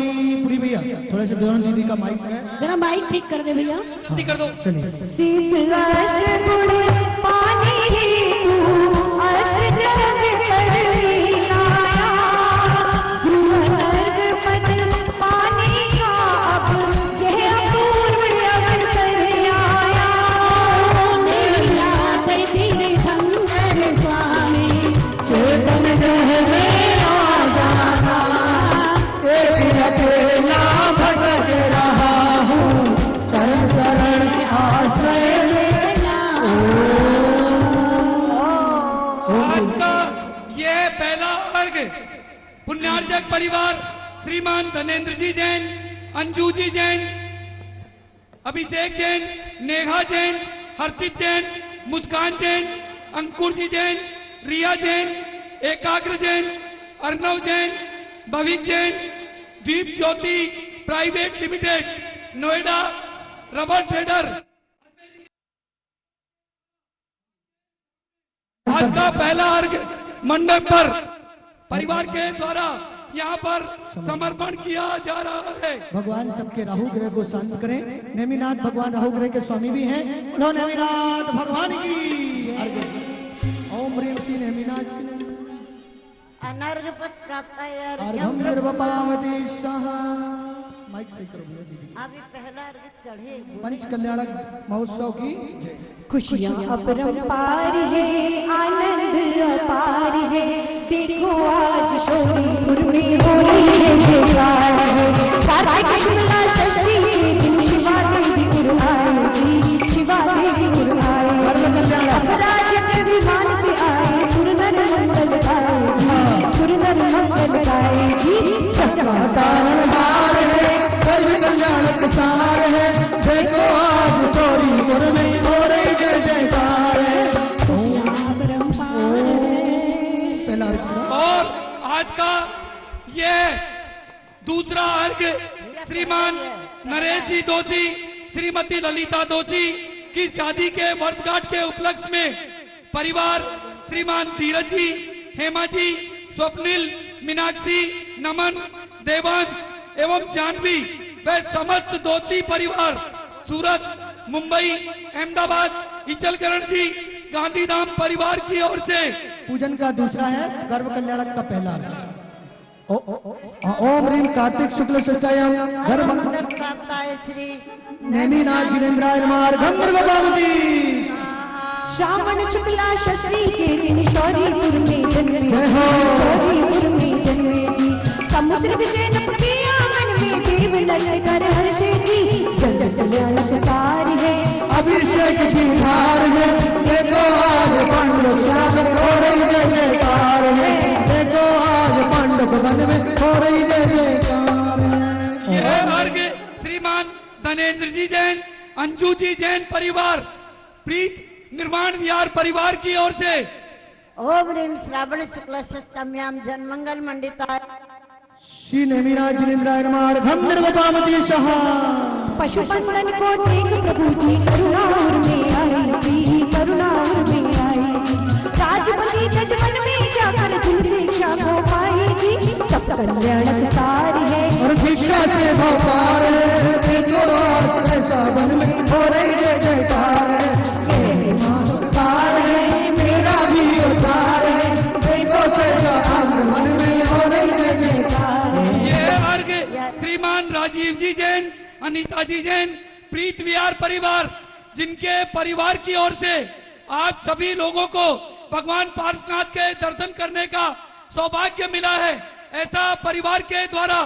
पूरी भैया थोड़ा सा दोनों दीदी का माइक है, जरा माइक ठीक कर दे भैया। जल्दी कर दो। चलिए। शीत अष्ट गुण पानी तू अष्ट जग कर आया ध्रुव अर्घ पद पानी का अब यह अपूर्व अवसर आया नैनीनाथ तीर्थंकर स्वामी चेतन ग्रह में आ जाना एक अकेला भटक रहा हूँ शरण शरण आश्रय लेना। आज का यह पहला अर्घ पुण्यार्चक परिवार श्रीमान धनेन्द्र जी जैन, अंजू जी जैन, अभिषेक जैन, नेहा जैन, हर्षित जैन, मुस्कान जैन, अंकुर जी Jain, Riya Jain, Ekagra Jain, Arnav Jain, Bhavik Jain, Deep Jyoti private limited, Noida, rubber trader. आज का पहला अर्घ मंडप पर परिवार के द्वारा यहाँ पर समर्पण किया जा रहा है। भगवान सबके राहु ग्रह को शांत करें। नेमिनाथ भगवान राहु ग्रह के स्वामी भी हैं। बोलो नेमिनाथ भगवान की। ओम ह्रीं श्री नेमिनाथ अनर्घ पद प्राप्ताय अर्घम निर्वपामति सहा। माइक सही करो भैया दीदी। अभी पहला अर्घ चढ़े पंच कल्याणक महोत्सव की जय। खुशियाँ अपरंपार है आनंद अपार है देखो आज शोरीपुर में हो रही है जयकार है कार्तिक शुक्ला षष्ठी के दिन शिवा देवी गुरु आएगी शिवा देवी गुरु आएगी अपराज के विमान से आए सुरनर मंगल गाएगी सुरनर मंगल गाएगी तारण हार है सर्व कल्याणक सार है देखो आज शोरीपुर में हो रही जय जयकार है। पहला और आज का ये दूसरा अर्घ श्रीमान नरेश जी दोषी, श्रीमती ललिता दोषी की शादी के वर्षगांठ के उपलक्ष्य में परिवार श्रीमान धीरज जी, हेमा जी, स्वप्निल, मीनाक्षी, नमन, देवान एवं जानवी व समस्त दोषी परिवार सूरत, मुंबई, अहमदाबाद, इचलकरण जी, गांधीधाम परिवार की ओर से पूजन का दूसरा है गर्भ कल्याणक का पहला। ओम ह्रीं कार्तिक शुक्ल षष्ठ्याम गर्भ प्राप्ताय श्री नेमिनाथ जिनेन्द्राय नमः अर्घं निर्वपामति श्रावण शुक्ला षष्ठी के दिन शौरीपुर में जन्मे, शौरीपुर में जन्मे जी। समुद्र विजयनपुर के आंगन में देव ललकर हर्षे जी। जल कल्याण सार है अभिषेक की धार है, देखो आज पांडव वन में हो रही जय जयकार है, देखो आज पांडव वन में हो रही जय जयकार है। यह अर्घ श्रीमान धनेन्द्र जी जैन, अंजू जी जैन परिवार, प्रीत निर्माण विहार परिवार की ओर से। ओम ह्रीं श्रावण शुक्ल षष्ठम्याम जन्मंगल मंडिता श्री नेमिराज जिनेन्द्राय नमः। अर्घं निर्वपामति सहा। पशुपंदन को देख प्रभु जी करुणा में आई जी, करुणा में आई। राजपति जजमन में जाकर जिन दीक्षा को पाई जी। तब कल्याणक सार है और दीक्षा से भोपार है, देखो आज ऐसा वन में हो रही जय जयकार है। ये नमस्कार है मेरा भी उद्धार है, देखो ऐसा आज वन में हो रही जय जयकार है। ये अर्घ श्रीमान राजीव जी जैन, अनीता जी जैन, प्रीत विहार परिवार, जिनके परिवार की ओर से आप सभी लोगों को भगवान पार्श्वनाथ के दर्शन करने का सौभाग्य मिला है, ऐसा परिवार के द्वारा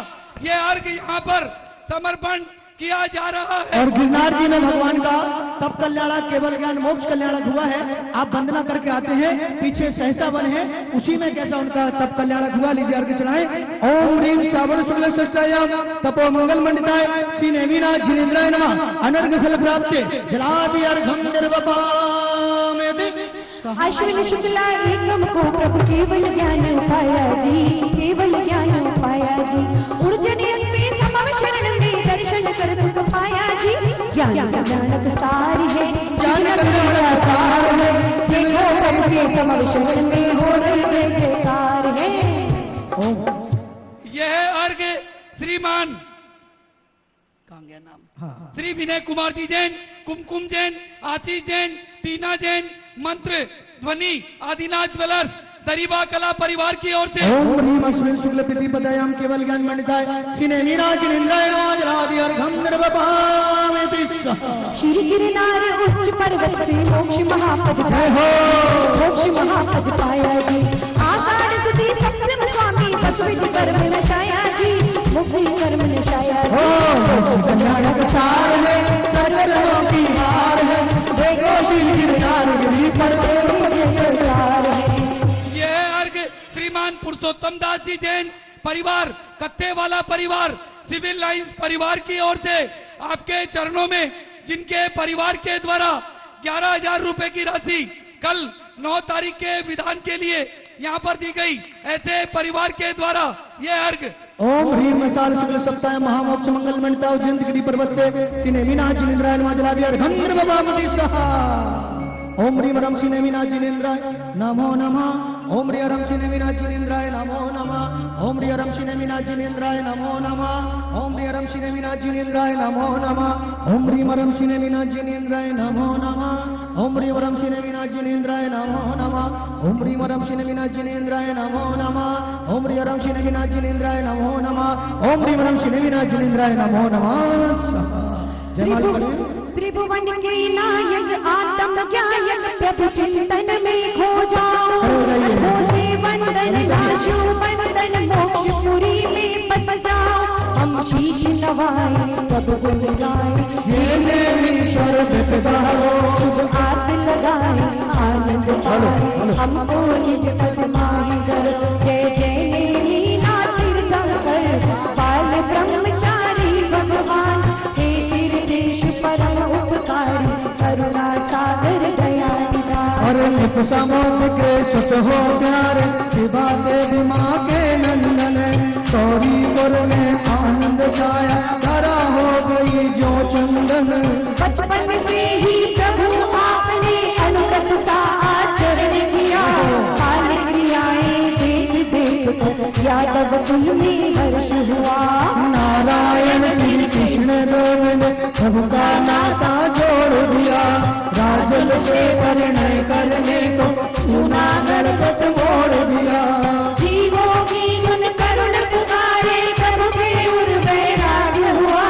ये अर्घ यहाँ पर समर्पण किया जा रहा है। और गिरनार जी में भगवान का तप कल्याणक केवल ज्ञान मोक्ष कल्याणक हुआ है। आप वंदना करके आते हैं, पीछे सहसा वन है, उसी में कैसा उनका तप कल्याणक हुआ। लीजिए अर्घ चढ़ाएं। ओम ह्रीं श्रावण शुक्ल षष्ठ्याम तपो मंगल मंडिताय श्री नेमिनाथ जिनेन्द्राय नमः। अनर्घ फल प्राप्ते जलादि अर्घं निर्वपामति। अश्विन शुक्ला एकम को प्रभु केवल ज्ञान उपाया जी, केवल ज्ञान उपाया जी। उर्जने पे समवशरण में दर्शन कर सुख पाया जी। ज्ञान कल्याणक सार है, ज्ञान कल्याणक सार है, देखो प्रभु के समवशरण में हो रही जय जयकार है। यह अर्घ श्रीमान कहाँ गया नाम, श्री विनय कुमार जी जैन, कुमकुम जैन, आशीष जैन, टीना जैन, मंत्र ध्वनि आदिनाथ ज्वेलर्स दरीबा कला परिवार की ओर से। ओम ह्रीं अश्विन शुक्ल प्रतिपदायाम केवल ज्ञान मंडिताय श्री नेमिनाथ जिनेन्द्राय नमः। जलादि अर्घं निर्वपामति। श्री गिरनार उच्च पर्वत से मोक्ष महापद पाया, मोक्ष महापद पाया जी। आषाढ़ सुदी सप्तम स्वामी बसविधि कर्म नशाया जी, मुक्ति कर्म नशाया जी। मोक्ष कल्याणक सार है, सकल लोक की हार है, देखो श्री गिरनार गिरि पर जय जयकार है। यह अर्घ श्रीमान पुरुषोत्तम दास जी जैन परिवार, कत्ते वाला परिवार, सिविल लाइंस परिवार की ओर से आपके चरणों में, जिनके परिवार के द्वारा 11,000 रुपए की राशि कल 9 तारीख के विधान के लिए यहाँ पर दी गई, ऐसे परिवार के द्वारा यह अर्घ। ओम ह्रीं मसाल शुक्ल सप्ताह महामोक्ष मंगल मंडिताय जयंत गिरि पर्वत से श्री नेमिनाथ जिनेन्द्राय नमः। जलादि अर्घं निर्वपामति सहा। ओम ह्रीं रम श्री नेमिनाथ जिनेन्द्राय नमो नमः। ओम ह्रीं रम श्री नेमिनाथ जिनेन्द्राय नमो नमः। ओम ह्रीं रम श्री नेमिनाथ जिनेन्द्राय नमो नमः। ओम ह्रीं रम श्री नेमिनाथ जिनेन्द्राय नमो नमः। ओम ह्रीं रम श्री नेमिनाथ जिनेन्द्राय नमो नमः। ओम ह्रीं रम श्री नेमिनाथ जिनेन्द्राय नमो नमः। ओम ह्रीं रम श्री नेमिनाथ जिनेन्द्राय नमो नमः। ओम ह्रीं रम श्री नेमिनाथ जिनेन्द्राय नमो नमः। ओम ह्रीं रम श्री नेमिनाथ जिनेन्द्राय नमो नमः। जय माता त्रिभुवन के नायक आत्म ज्ञायक प्रभु चिंतन में खो जाओ। हो से वंदन दाशु बंदन मोक्षपुरी में बस जाओ। हम शीश नवाए प्रभु गुण गाए, हे नेमीश्वर विपदारो शुभ आस लगाए आनंद पाए। हमको निज पद माही कर जय जय नेमिनाथ तीर्थंकर। बाल ब्रह्मचारी भगवान हे तीर्थेश परम उपकारी, करुणा सागर दया निधान। और निप समुद्र के सुत हो प्यारे, शिवा देवी माँ के नंदन। गौरीपुर में आनंद छाया, धरा हो गई जो चंदन। बचपन से ही प्रभु आपने अनुव्रत सा आचरण किया। काल क्रियाएं देख देख कर यादव कुल में हर्ष हुआ। नारायण श्री कृष्ण देव ने प्रभु का नाता जोड़ दिया। राजल से परिणय करने को जूनागढ़ को मोड़ दिया। जीवों की सुन करुण पुकारे, प्रभु के उर वैराग्य हुआ।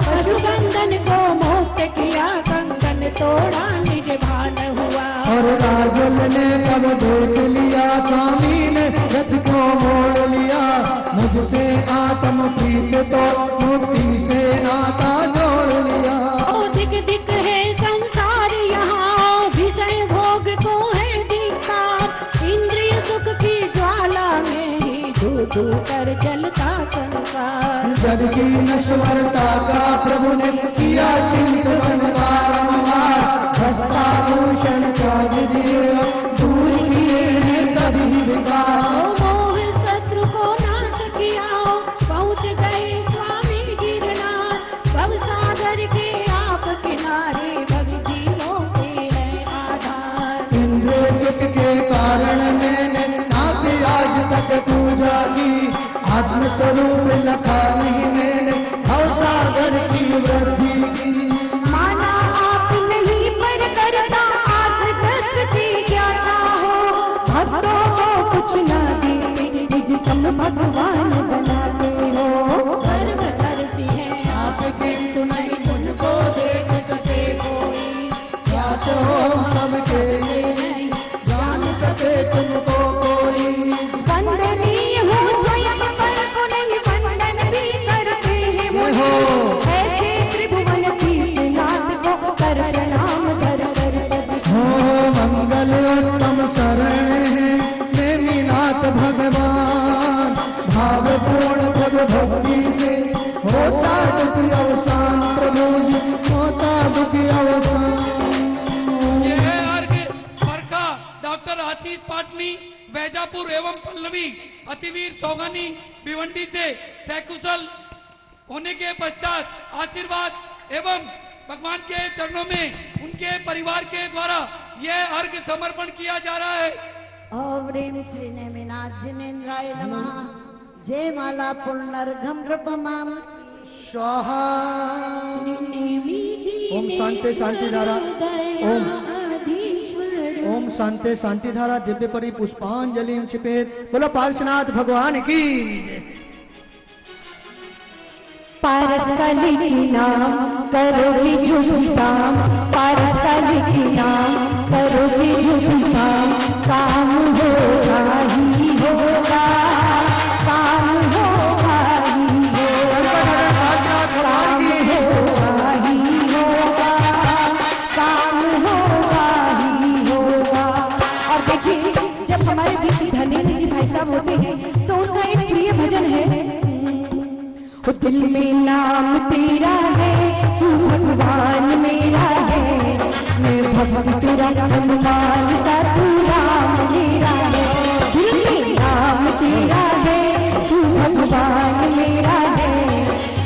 पशुबंधन को मुक्त किया, कंगन तोड़ा निज भान हुआ। और राजल ने कब देख लिया स्वामी ने रथ को मोड़ लिया, मुझसे आत्म प्रीत तो मुक्ति से नाता जोड़ लिया। ओ दिक दिक है संसार यहाँ, विषय भोग को है धिक्कार, इंद्रिय सुख की ज्वाला में ही धू धू कर जलता संसार। जग की नश्वरता का प्रभु ने किया चिंतन बारंबार, हस्ता भूषण त्याग दिए दूर किए हैं सभी विकार। मोह शत्रु को नाश किया, पहुँच गए स्वामी गिरनार, भव सागर के आप किनारे भव जीवों के हैं आधार। इंद्रिय सुख के कारण मैंने आपकी आज तक पूजा की, आत्मस्वरूप लखा नहीं मैंने भव सागर की वृद्धि की। माना आप नहीं पर करता आस भक्ति ज्ञाता हो, भक्तों को कुछ न देते निज सम भगवान बनाते हो। सर्वदर्शी है आपकी तो नहीं तुझको देख सके कोई, क्या चाहो सबके लिए जान सके तुमको कोई। वंदनीय हो स्वयं पर को नहीं वंदन भी करते हैं मुझे, ऐसे त्रिभुवन कीर्तनाथ को कर प्रणाम कर कर। हो मंगल उत्तम शरण है नेमिनाथ भगवान, भावपूर्ण प्रभु भक्ति से होता दुखी अवसान, प्रभु जी होता दुखी अवसान। ये है अर्घ बरखा डॉक्टर आशीष पाटनी वैजापुर एवं पल्लवी अतिवीर सौगानी भिवंडी से सकुशल होने के पश्चात आशीर्वाद एवं भगवान के चरणों में उनके परिवार के द्वारा यह अर्घ समर्पण किया जा रहा है। ओम ह्रीं श्री नेमिनाथ जिनेन्द्राय नमः। जय माला पुनर्घम रूपमाम स्वाहा। नेमी जी ओम शांति शांति धारा, ओम ओम शांति शांति धारा दिव्य परि पुष्पांजलि क्षिपेत। बोलो पार्श्वनाथ भगवान की। पारस का लिखी नाम करोगे जो काम, पारस का लिखी नाम करोगे जो काम, काम होगा ही होगा, काम होगा ही होगा, काम होगा ही होगा, काम होगा ही होगा। और देखिए जब हमारे बीच धनेन्द्र जी भाई साहब होते हैं तो उनका एक प्रिय भजन है, दिल में नाम तेरा है तू भगवान मेरा है, मैं भक्त तेरा हनुमान सा तू राम मेरा है। दिल में नाम तेरा है तू भगवान मेरा है,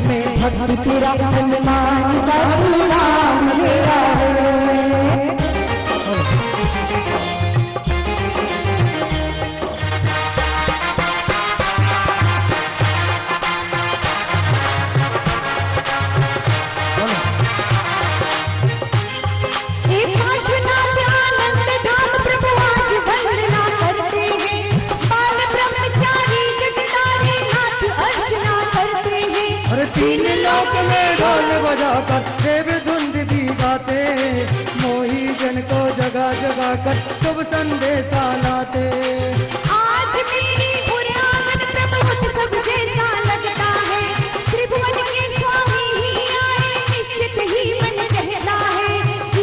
मैं भक्त तेरा हनुमान सा तू राम मेरा है। तीन लोक में ढोल बजाकर देव धुंध भी गाते, मोही जन को जगा जगा कर शुभ संदेशा लाते। आज मेरी पुराण प्रभु सब जैसा लगता है, त्रिभुवन के स्वामी ही आए निश्चित ही मन कहता है,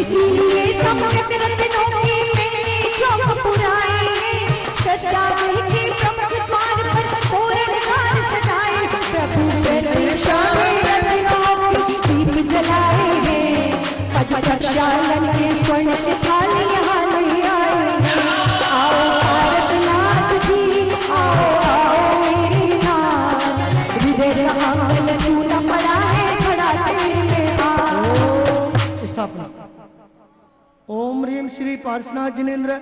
इसीलिए सम्यक रत्नों के मैंने चौक पुराए हैं, सच्चा के प्रमुख द्वार पर तोरण हार सजाए, प्रभु प्रतीक्षा में रत्नों की दीप जलाए हैं, प्रक्षालन के स्वर्ण के थाली यहाँ ले आए हैं। आओ पारसनाथ जी आओ आओ मेरे नाथ, हृदय आंगन सूना पड़ा है खड़ा तेरे आओ। स्थापना। ओम ह्रीं श्री पार्श्वनाथ जिनेन्द्र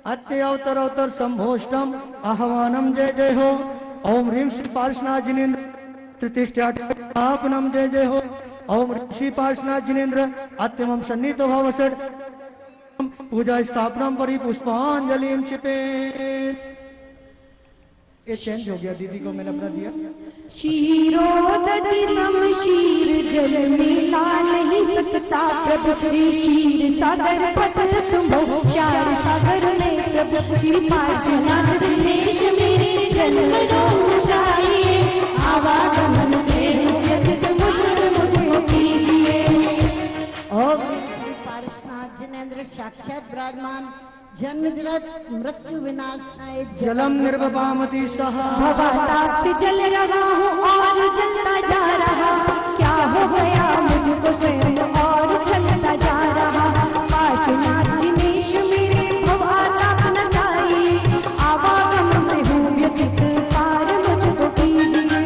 अत्य अवतर अवतर संभोष्टम आह्वानम जय जय हो। ओम ह्रीं श्री पार्श्वनाथ जिनेन्द्र तृतीष्ठापनम जय जय हो। ओम ह्रीं श्री पार्श्वनाथ जिनेन्द्र अत्यमम सन्निहितो भवसत् पूजा स्थापनम परि पुष्पांजलि क्षिपेत्। ये चेंज हो गया, दीदी को मैंने अपना दिया। शीरोदति शमशीर जल मिला नहीं सकता प्रभु, क्षीर सागर पथ तुम चार सागर में प्रभु, श्री पार्श्वनाथ दिनेश मेरे जन्म जाइए, आवागमन से जगत मुझको कीजिए। और श्री पार्श्वनाथ जिनेन्द्र साक्षात विराजमान, जन्म मृत्यु विनाशनाय जलम निर्वपामति सहा। भवताप से जल रहा हूँ और जलता जा रहा, क्या हो गया मुझको स्वयं और चलता जा रहा। पार्श्वनाथ दिनेश मेरे भवताप नसाइए, आवागमन से हूँ व्यथित पार मुझको कीजिए।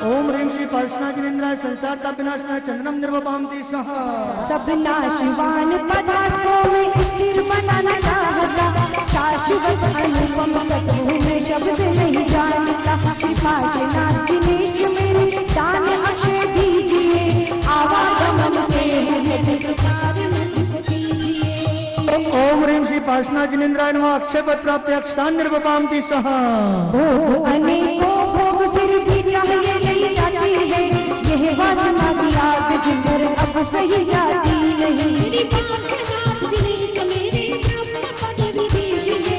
ओम ह्रीं श्री पार्श्वनाथ जिनेन्द्राय संसार ताप विनाशनाय चंद्रम निर्वपामति सहा। सब नाशवान पदार्थों में स्थिर बनाना चाहता, शाश्वत अनुपम तत्व में शब्द नहीं जानता। पार्श्वनाथ दिनेश मेरे दान अक्षय दीजिए, आवागमन से व्यथित पार मुझको कीजिए। ओम ह्रीं श्री पार्श्वनाथ जिनेन्द्राय नमः। अक्षय पद प्राप्त अक्षतान निर्वपामति सहा। भोग अनेकों भोग फिर भी चाहिए नहीं जाती है, यह वासना की आग जिधर अब सही जाती नहीं। पार्श्वनाथ दिनेश मेरे प्राप्त पदवी दीजिए,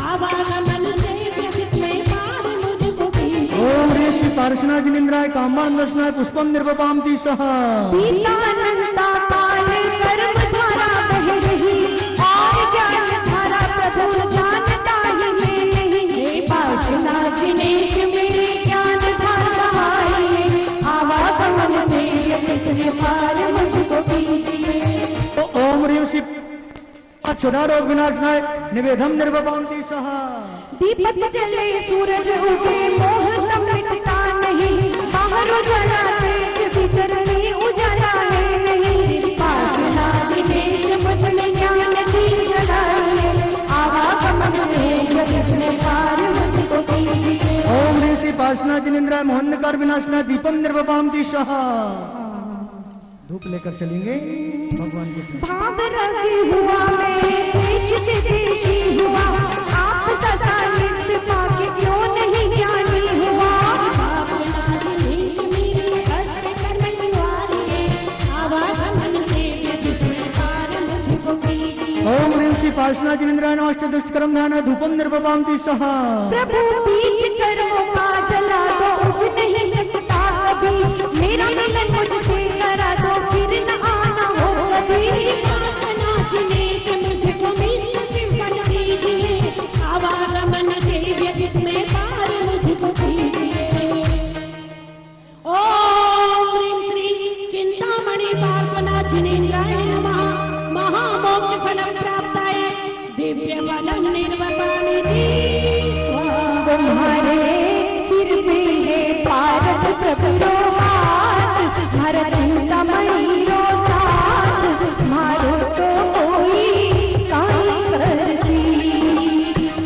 आवागमन से व्यथित में पार मुझको कीजिए। ओम ह्रीं श्री पार्श्वनाथ जिनेन्द्राय कामान दर्शनाय पुष्पम निर्वपामति सहा। पीतानंदा काले कर्म धारा बह रही, और ज्ञान धारा प्रभु जानता ही मैं नहीं। हे पार्श्वनाथ दिनेश मेरे ज्ञान धारा आइए, आवागमन से व्यथित में पार मुझको कीजिए। ओम ह्रीं श्री क्षुधा रोग विनाशनाय निवेदम निर्वपामति सहा। दीपक जले सूरज उगे मोह तब मिटता नहीं, बाहर उजाला तेज भीतर में उजाला है नहीं। पार्श्वनाथ दिनेश मुझ में ज्ञान की जलाइए, आवागमन से व्यथित में पार मुझको कीजिए। ओम ह्रीं श्री पार्श्वनाथ जिनेन्द्राय मोहनकार विनाशनाय दीपम निर्वपामति सहा। धूप लेकर चलेंगे भगवान के पास। भाव रंगी हुआ मैं देश से देशी हुआ, आप सदा नृत्य पाके क्यों नहीं ज्ञानी हुआ। पार्श्वनाथ दिनेश मेरे कष्ट करने वाले, आवागमन से व्यथित में पार मुझको कीजिए। ओम ह्रीं श्री पार्श्वनाथ जिनेन्द्राय नमः। दुष्कर्म ध्यान धूपम निर्वपामति सहा। प्रभु बीच कर्मों का जला दो, उग नहीं सकता कभी, मेरा मिलन मुझसे करा दो फिर न आना हो कभी। पार्श्वनाथ दिनेश मुझको इष्ट शिव बन दीजिए, आवागमन से व्यथित में पार मुझको कीजिए। ओम ह्रीं श्री चिंतामणि पार्श्वनाथ जिनेन्द्राय नमः। महामोक्ष फलम प्राप्ताय दिव्य फलम निर्वपामि स्वाहा। तुम्हारे सिर पे है पारस सबरो हाथ, हर चिंतामणि रो साथ, मारो तो कोई काई करसी।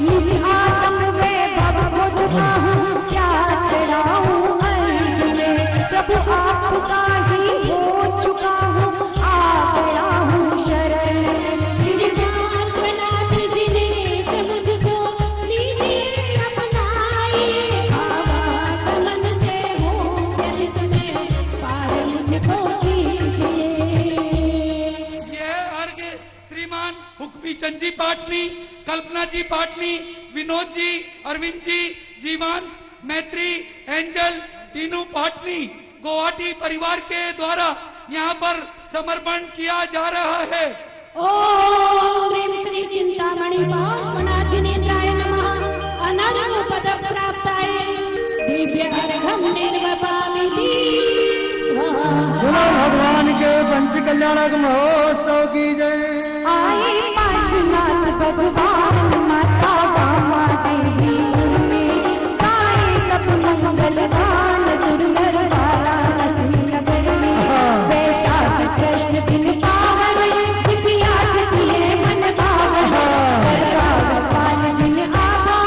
निज आत्म वैभव हो चुका हूँ, क्या चढ़ाऊं अर्घ में, प्रभु आपका ही हो चुका हूँ, आ गया हूँ शरण। श्री पार्श्वनाथ दिनेश मुझको लीजिए अपनाइए, आवागमन से हो व्यथित में पार मुझको कीजिए। ये अर्घ श्रीमान हुक्मी चंद जी पाटनी, कल्पना जी पाटनी, विनोद जी, अरविंद जी, जीवान मैत्री, एंजल, टीनू पाटनी, गुवाहाटी परिवार के द्वारा यहाँ पर समर्पण किया जा रहा है। ओम ह्रीं श्री चिंतामणि पार्श्वनाथ जिनेन्द्राय नमः। अनर्घ पद प्राप्ताय दिव्य अर्घम निर्वपामि स्वाहा। बोलो भगवान के पंच कल्याणक महोत्सव की जय। आए पार्श्वनाथ भगवान, माता वामा देवी में गाए सब मंगल गान, दुर्लभ वाराणसी नगर में। वैशाख कृष्ण दिन पावन, दिव्या तिथि है मन भावन, भगवान जिन आभा,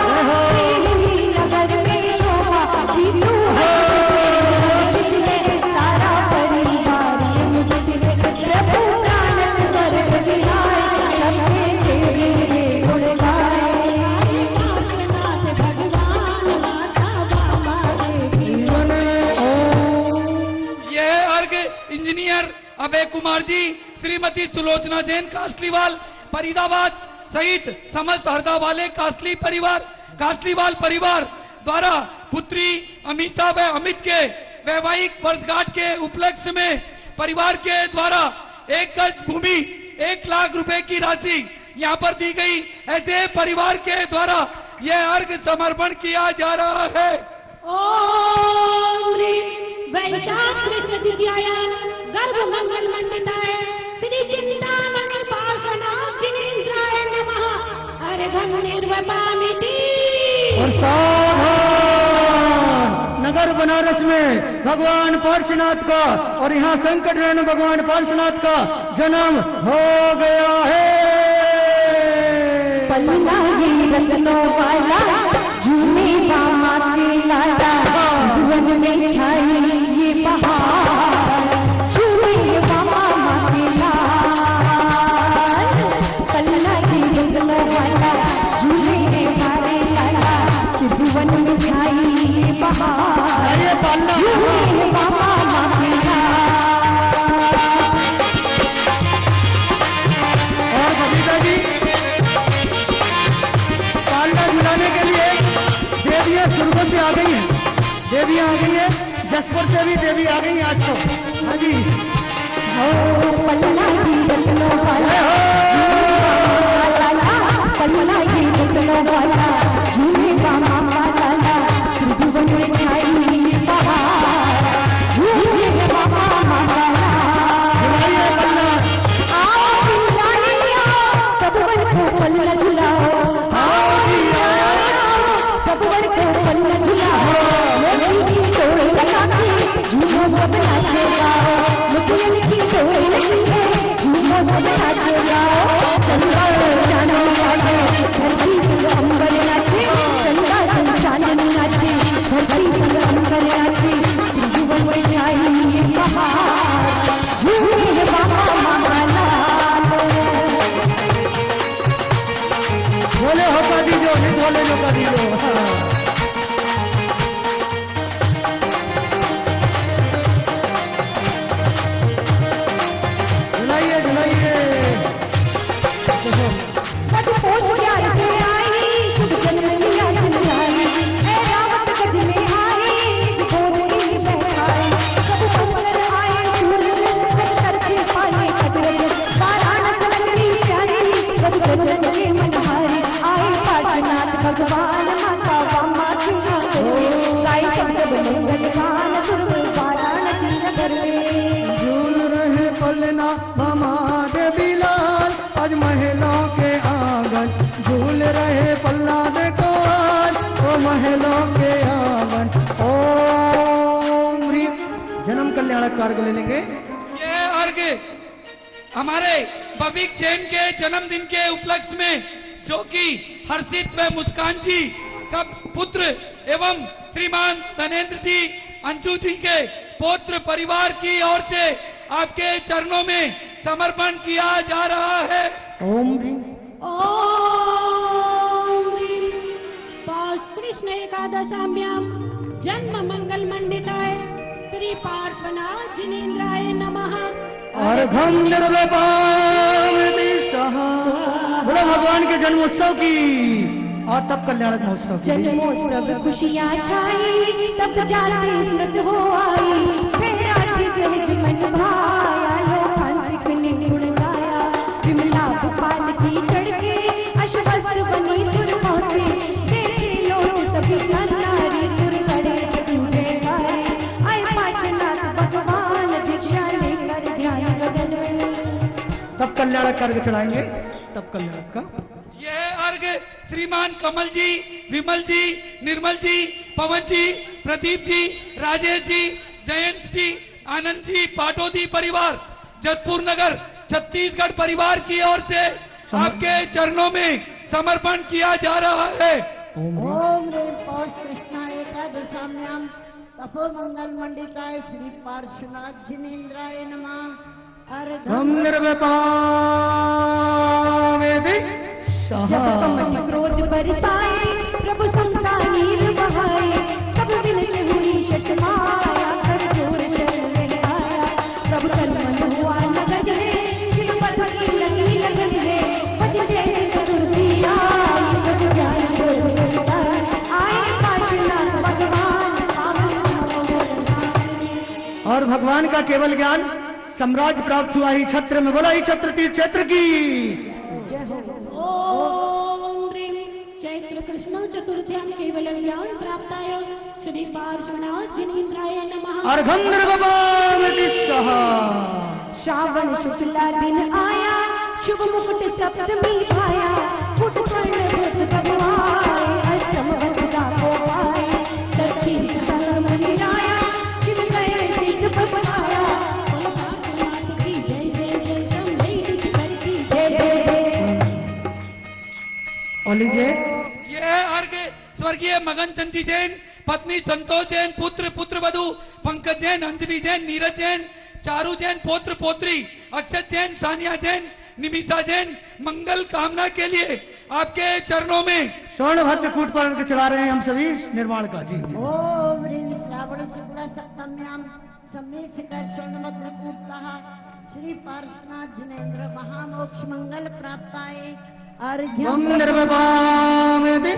श्री नगर में शोभा दीपू है। सारा परिवार प्रभु प्राण स्वर्ग विहार, सबके तेरे गुण अभय कुमार जी, श्रीमती सुलोचना जैन कासलीवाल फरीदाबाद सहित समस्त हरदा वाले कासलीवाल परिवार द्वारा पुत्री अमीषा व अमित के वैवाहिक वर्षगांठ के उपलक्ष्य में परिवार के द्वारा 1 गज भूमि 1 लाख रुपए की राशि यहाँ पर दी गई। ऐसे परिवार के द्वारा यह अर्घ समर्पण किया जा रहा है। ओम वैशाख कृष्ण द्वितीयायां गर्भ मंगल मंडिताय श्री चिंतामणि पार्श्वनाथ जिनेन्द्राय नमः। अर्घं निर्वपामिति। और सावधान, नगर बनारस में भगवान पार्श्वनाथ का और यहाँ संकट रहने भगवान पार्श्वनाथ का जन्म हो गया है। पल्ला ही रत्नों वाला झूमे बामा के लाला, भुवन में छाई ये बहार, झूमे बामा के लाल। पल्ला ही रत्नों वाला झूमे हमारे लाला, भुवन में छाई ये बहार, झूमे बामा के लाल। और बबीता जी पालना झुलाने के लिए देवियां सुरगो से आ गई हैं, देवियां आ गई हैं, जसपुर से भी देवी आ गई हैं आज तो। हाँ जी, हो पल्ला ही रत्नों वाला, पल्ला ही रत्नों वाला, झूमे बामा लाला, त्रिभुवन में छाई बहार, झूमे बामा लाला। आओ पिंजारिया, तबवर को पल्ला झुलाओ, आओ पिंजारिया, तबवर को पल्ला झुलाओ। मोती की डोर लगा के झूमो सब नाचे गाओ, मुखियन की डोर लगी है झूमो सब नाचे गाओ। चंदा चांदनी नाचे, धरती संग अंबर नाचे, चंदा संग चांदनी नाचे, धरती संग अंबर नाचे, त्रिभुवन में छाई ये बहार, झूमे बाबा लाल। बोले हो का दीजो, नहीं बोले जो का दीजो। हाँ। झुलाइए झुलाइए। मत पोछ प्यार से आई, शुभ जन्म लिया जन्माई, ऐ रावत गजने आई, गोदरी बैठाई। सब पंकर आए सूरज, कर से पाए कटरे, वाराणसी नगरी प्यारी, सब गजन के मनहारी। आए पार्श्वनाथ भगवान, माता वामा की नागरे, गाय सब मंगल गान, सुर वाराणसी नगर में। झूल रहे पलना मामा देवी लाल, आज महलों के आंगन झूल रहे पल्ला देखो आज, ओ महलों के आंगन। ओम ह्रीं। जन्म कल्याणक कार्य ले लेंगे। ये अर्घ हमारे भविक जैन के जन्मदिन के उपलक्ष्य में, जो कि हर्षित व मुस्कान जी का पुत्र एवं श्रीमान धनेन्द्र जी अंजू जी के पौत्र परिवार की ओर से आपके चरणों में समर्पण किया जा रहा है। ओम ह्रीं। ओम पौष कृष्ण एकादशाभ्याम जन्म मंगल मंडिताय श्री पार्श्वनाथ जिनेन्द्राय नमः। अर्घं निर्वपामिति सहा। बोलो भगवान के जन्मोत्सव की और तब कल्याणक महोत्सव की। जन्मोत्सव खुशियाँ छाई, तब जाते स्मृत हो आई, फिर आरती सहज मन भाया, लोकांतिक ने गुण गाया। विमला भोपाल की चढ़ के अश्वस्थ बनी सुर पहुँचे, देखे लोग सभी नर नारी, सुर करे तुझे गाए। आए पार्श्वनाथ भगवान, दीक्षा लेकर ध्यान गगन में। तब कल्याणक कार्य चढ़ाएंगे, तब कल्याणक का। यह अर्घ श्रीमान कमल जी, विमल जी, निर्मल जी, पवन जी, प्रदीप जी, राजेश जी, जयंत जी, आनंद जी, पाटोदी परिवार, जसपुर नगर, छत्तीसगढ़ परिवार की ओर से आपके चरणों में समर्पण किया जा रहा है। ओम ह्रीं पौष कृष्णा एकादशाभ्याम तपो मंगल मंडिताय श्री पार्श्वनाथ जिनेन्द्राय नमः। हम निर्वपामिति जब पवन क्रोध बरसाए, प्रभु समता नीर बहाए, सब विनय हुई शश माया, कर जोर शरण में आया। प्रभु तन मन हुआ भगवान का केवल ज्ञान साम्राज्य प्राप्त हुआ ही छत्र में। बोला ही छत्र तीर्थ क्षेत्र की। ओम ह्रीं चैत्र कृष्ण चतुर्थ्यां केवलं ज्ञान प्राप्ताय श्री पार्श्वनाथ जिनेन्द्राय नमः। अर्घं निर्वपामि सहा। श्रावण शुक्ला दिन आया, शुभ मुकुट सप्तमी आया, कुट स्वर्ण बुध भगवान, अष्टम वसुधा को पाए, छत्तीस संग मिलाया, शिव गए सिद्ध पवनाया, की जय जय जय शंभु शिखर की जय जय जय। और लीजिए ये अर्घ स्वर्गीय मगन चंदी जैन, पत्नी संतोष जैन, पुत्र पुत्रवधू पंकज जैन, अंजलि जैन, नीरज जैन, चारू जैन, पौत्र पौत्री अक्षत जैन, सानिया जैन, निमिषा जैन, मंगल कामना के लिए आपके चरणों में स्वर्ण भद्र कूट पर चढ़ा रहे हैं हम सभी निर्माण का जी। ओम ह्रीं श्रावण शुक्ल सप्तम्यां सम्मेशिकर स्वर्णभद्र कूटतः श्री पार्श्वनाथ जिनेन्द्र महामोक्ष मंगल प्राप्ताय अर्घ्यं निर्वपामि।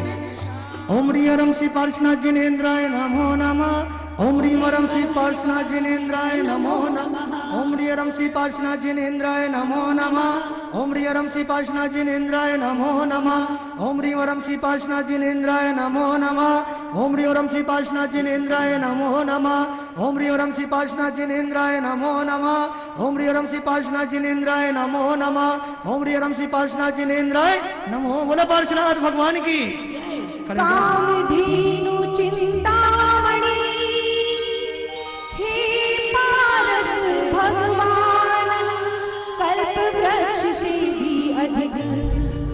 ओम ह्रीं श्री पार्श्वनाथ जिनेन्द्राय नमो नमः। ओम ह्रीं श्री पार्श्वनाथ जिनेन्द्राय नमो नमः। ओम ह्रीं श्री पार्श्वनाथ जिनेन्द्राय नमो नमः। ओम ह्रीं श्री पार्श्वनाथ जिनेन्द्राय नमो नमः। ओम ह्रीं श्री पार्श्वनाथ जिनेन्द्राय नमो नमः। ओम ह्रीं श्री पार्श्वनाथ जिनेन्द्राय नमो नमः। ओम ह्रीं श्री पार्श्वनाथ जिनेन्द्राय नमो नमः। ओम ह्रीं श्री पार्श्वनाथ जिनेन्द्राय नमो नमः। ओम ह्रीं श्री पार्श्वनाथ जिनेन्द्राय नमो। बोला पार्श्वनाथ भगवान की। कामधेनु चिंतामणि हे पारस भगवान, कल्प वृक्ष से भी अधिक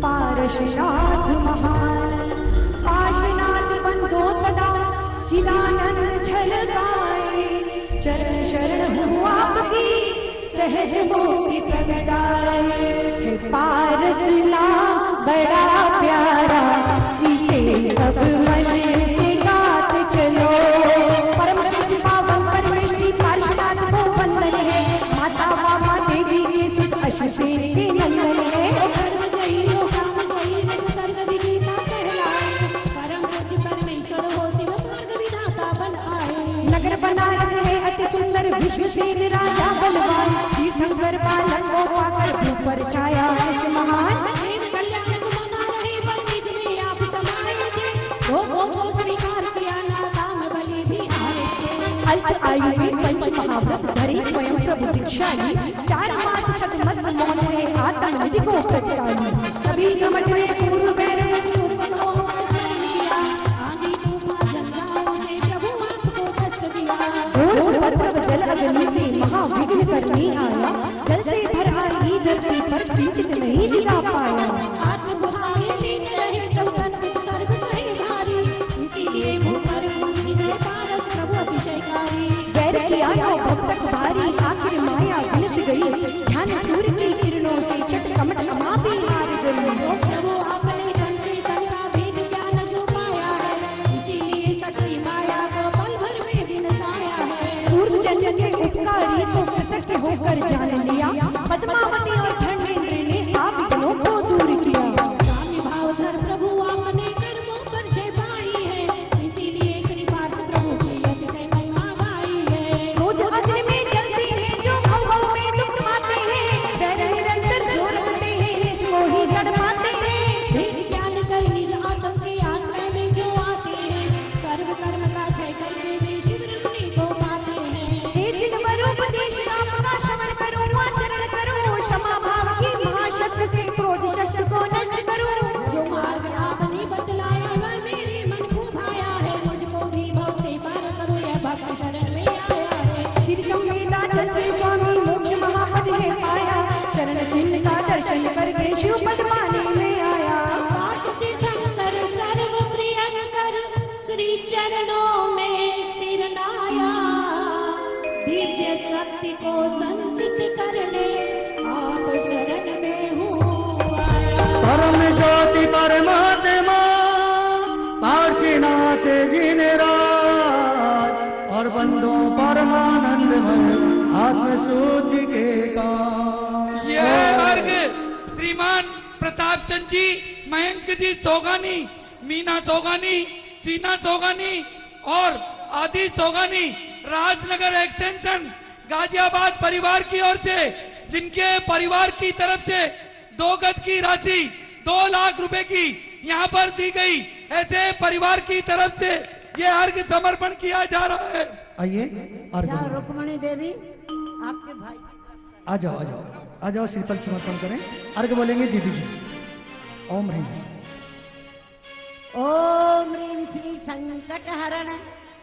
पार्श्वनाथ महान। पार्श्वनाथ बंधो सदा चिलानन झलकाए, चरण शरण हूँ आपकी सहज मोक्ति प्रगटाए। हे पारसनाथ बड़ा प्यारा, सब मन से गात चलो। परम शिव पावन परमेष्टि पार्श्वनाथ को वंदन है, माता वामा देवी के सुत अश्वसेन के नंदन है। नगर बनारस है अति सुंदर, विश्वसेन राजा बलवान, तीर्थंकर पालन को पाकर ऊपर छाया है महान। अल्प आयु में पंच महाव्रत धरे स्वयं प्रभु दीक्षाली, 4 मास छत्रमस्त मौन है आत्म विधि को प्रत्याली। कभी कमट में पूर्व बैर प्रभु जल अग्नि से महाविघ्न करने आया, जल से भर आई धरती पर किंचित नहीं दिखा पाया। आखिर माया विनश गई, ध्यान सूर्य की किरणों से चट कमट समापी हार गई। प्रभु आपने कंठे कला भेद ज्ञान जो पाया है, इसीलिए सच्ची माया को पल भर में विनसाया है। पूर्व जन्म के उपकारी को कृतज्ञ होकर जान लिया, पद्मावती और धर्मेंद्र ने आप जनों को दूर किया। स्वामी भाव धर प्रभु आपने कर्मों पर जय पाई है, इसीलिए श्री पार्थ प्रभु की अतिशय महिमा गाई है। क्रोध अग्नि में जलते हैं जो भवों में दुख पाते हैं, डर निरंतर जो रखते हैं निज को ही जड़ पाते हैं। भेद ज्ञान कर निज आत्म के आश्रय में जो आते हैं, सर्व कर्म का क्षय करके वे शिव रमणी को पाते हैं। हे जिन उपदेश आपका श्रवण करो, आचरण करो, क्षमा भाव की महाशक्ति से क्रोध शक्ति को नष्ट करो। जो मार्ग आपने बतलाया वह मेरे मन को भाया है, मुझको भी भव से पार करो, यह भक्त शरण में आया है। श्री संवेदाचल से स्वामी मोक्ष महापद है पाया, चरण चिन्ह का दर्शन करके शिव पद पाने में आया। तीर्थंकर सर्व प्रियंकर श्री चरणों में सिर नाया, दिव्य शक्ति को संचित करने आप शरण में हूँ आया। परम ज्योति परमात्मा पार्श्वनाथ जिनेन्द्राय, और बंदो परमानंद आत्म शुद्धि के काम। यह अर्घ श्रीमान प्रताप चंद जी, मयंक जी सोगानी, मीना सोगानी, चीना सोगानी और आदि सोगानी, राजनगर एक्सटेंशन गाजियाबाद परिवार की ओर से, जिनके परिवार की तरफ से 2 गज की राशि 2 लाख रुपए की यहाँ पर दी गई, ऐसे परिवार की तरफ से ये अर्घ समर्पण किया जा रहा है। आइए क्या रुक्मणी देवी आपके भाई आ जाओ, आ जाओ, आ जाओ, श्रीफल समर्पण करें। अर्घ बोलेंगे दीदी जी। ओम ह्रीं ओम ह्रीं श्री संकट हरण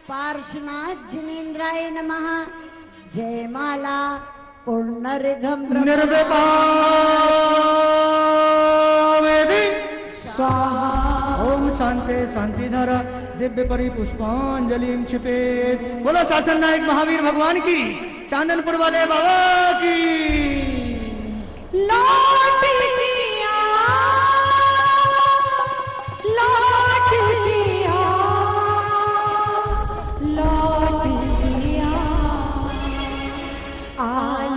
पार्श्वनाथ जिनेन्द्राय नमः। जय माला पुनर्घम निर्विपामेदि स्वाहा। ओम शांति शांतिधर दिव्य परि पुष्पांजलि क्षिपेत। बोलो शासन नायक महावीर भगवान की, चांदनपुर वाले बाबा की। लौट दिया, लौट दिया, लौट दिया,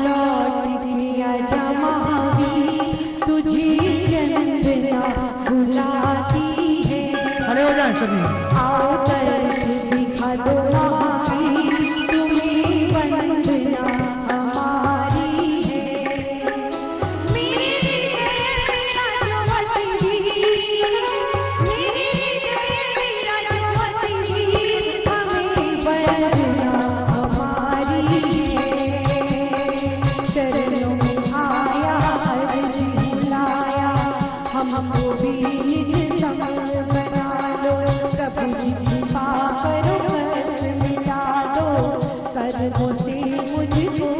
लौट दिया जमावी तुझी चंद्रा बुलाती है। खड़े हो जाए सभी। आओ दर्श दिखा दो महावीर तुम्हें वंदना हमारी है। मेरी मेरा ज्योति, मेरी मेरा ज्योति हमें वंदना हमारी है। चरणों में आया अर्ज बुलाया, हमको भी निज संग बना लो। प्रभु जी कृपा करो कष्ट मिटा दो, कर्मों से मुझको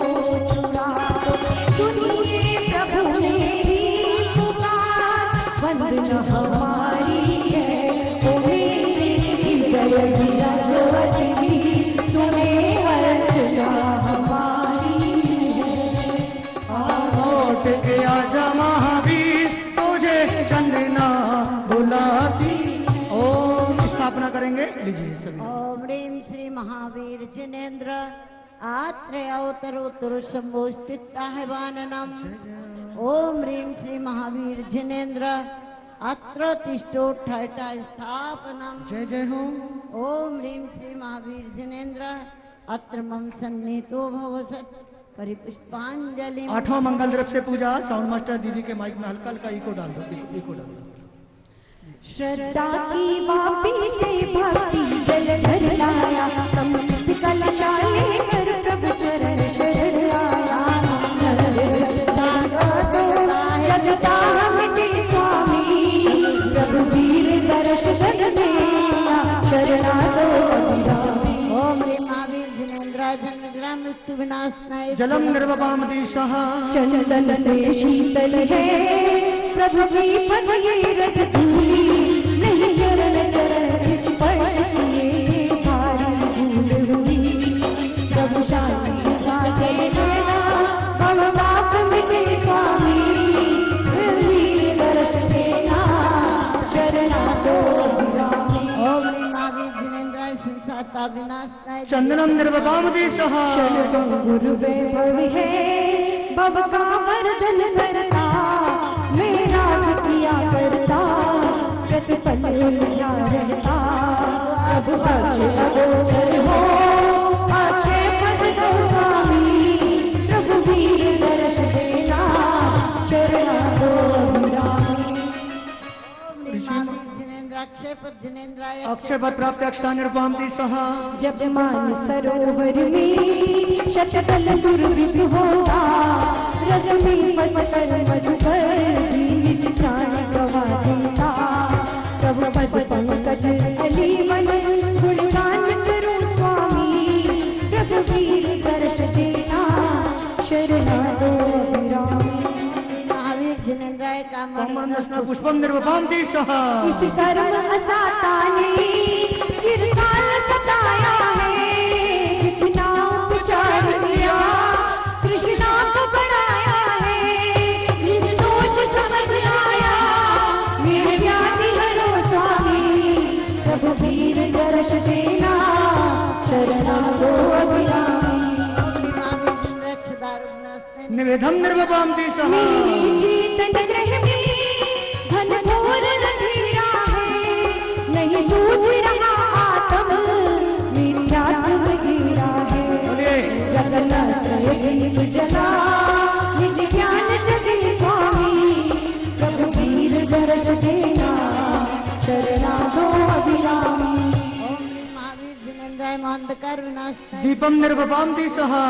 छुड़ा दो। सुनिए प्रभु मेरी पुकार, वंदना हमारी है। ओ मेरे हृदय मेरा ज्योति, तुम्हें अर्चना हमारी है। लौट के आजा महावीर तुझे चंदना बुलाती। ओम स्थापना करेंगे, लीजिए सभी। ओम ह्रीं श्री महावीर जिनेन्द्र आत्रेयोत्तरोत्तर शंभो स्थिताहवाननम। ओम ह्रीं श्री महावीर जिनेन्द्र अत्र तिष्ठोत्थाता स्थापनम। जय जय हो। ओम ह्रीं श्री महावीर जिनेन्द्र अत्र मम सन्निहितो भवसत् परिपुष्पांजलि। 8वां मंगल द्रव्य से पूजा। साउंड मास्टर दीदी के माइक में हल्का हल्का इको डाल दो, इको डाल दो। श्रद्धा की वापी से भक्ति जल भर लाया, समृद्ध कलशा लेकर प्रभु चरण शरण आया। जगता मिटे स्वामी प्रभु वीर दर्श देना, शरणा दो अभिरामी। ओम ह्रीं महावीर जिनेन्द्र जन्मजरा मृत्यु विनाशनाय जलम निर्वपाम दिशः। चंदन से शीतल है प्रभु की पद ये रज धूली, नहीं चरण चरण स्पर्श किए भारी धूल हुई। प्रभु शांति गाजे नैना भव पाप मिटे स्वामी, वीर दर्श देना शरणा दो अभिरामी। ओम ह्रीं महावीर जिनेन्द्राय संसाता विनाशनाय चंदनम निर्वपाम दिशः। शरणं गुरु वैभव है भव का वर्धन करता, मेरा किया करता प्रतिपल उलझा रहता। प्रभु साक्ष अगोचर हो अच्छे पद दो स्वामी, प्रभु वीर दर्श देना शरणा दो अभिरामी। ओम ह्रीं महावीर जिनेन्द्र अक्षय पद जिनेन्द्राय अक्षय पद प्राप्त अक्षता निर्वपाम दिशः। जब मान सरोवर में शतदल सुरभित होता, रस में पसकर मधुकर निज प्राण गवा देता। प्रभु पद पंकज अली मन गुणगान करो स्वामी, प्रभु वीर दर्श देना शरणा दो अभिरामी। महावीर जिनेन्द्राय कामरंदस्ना पुष्पम निर्वपाम दिशः। इस सर्व असाता ने चिरकाल सताया है, जितना उपचार किया कृष्णा को बनाया है। निर्दोष समझ आया मेरे ज्ञानी हरो स्वामी, प्रभु वीर दर्श देना शरणा दो अभिरामी। निवेदम निर्वपाम दिशः। मेरे चेतन ग्रह में घन घोर अंधेरा है, नहीं सूझ रहा आत्म मेरी आत्म घेरा है। जगन्नाथ शरणा दो अभिरामी। ओम श्री महावीर जिनेन्द्राय महांधकार विनाशनाय दीपम निर्वपान्ति सहा।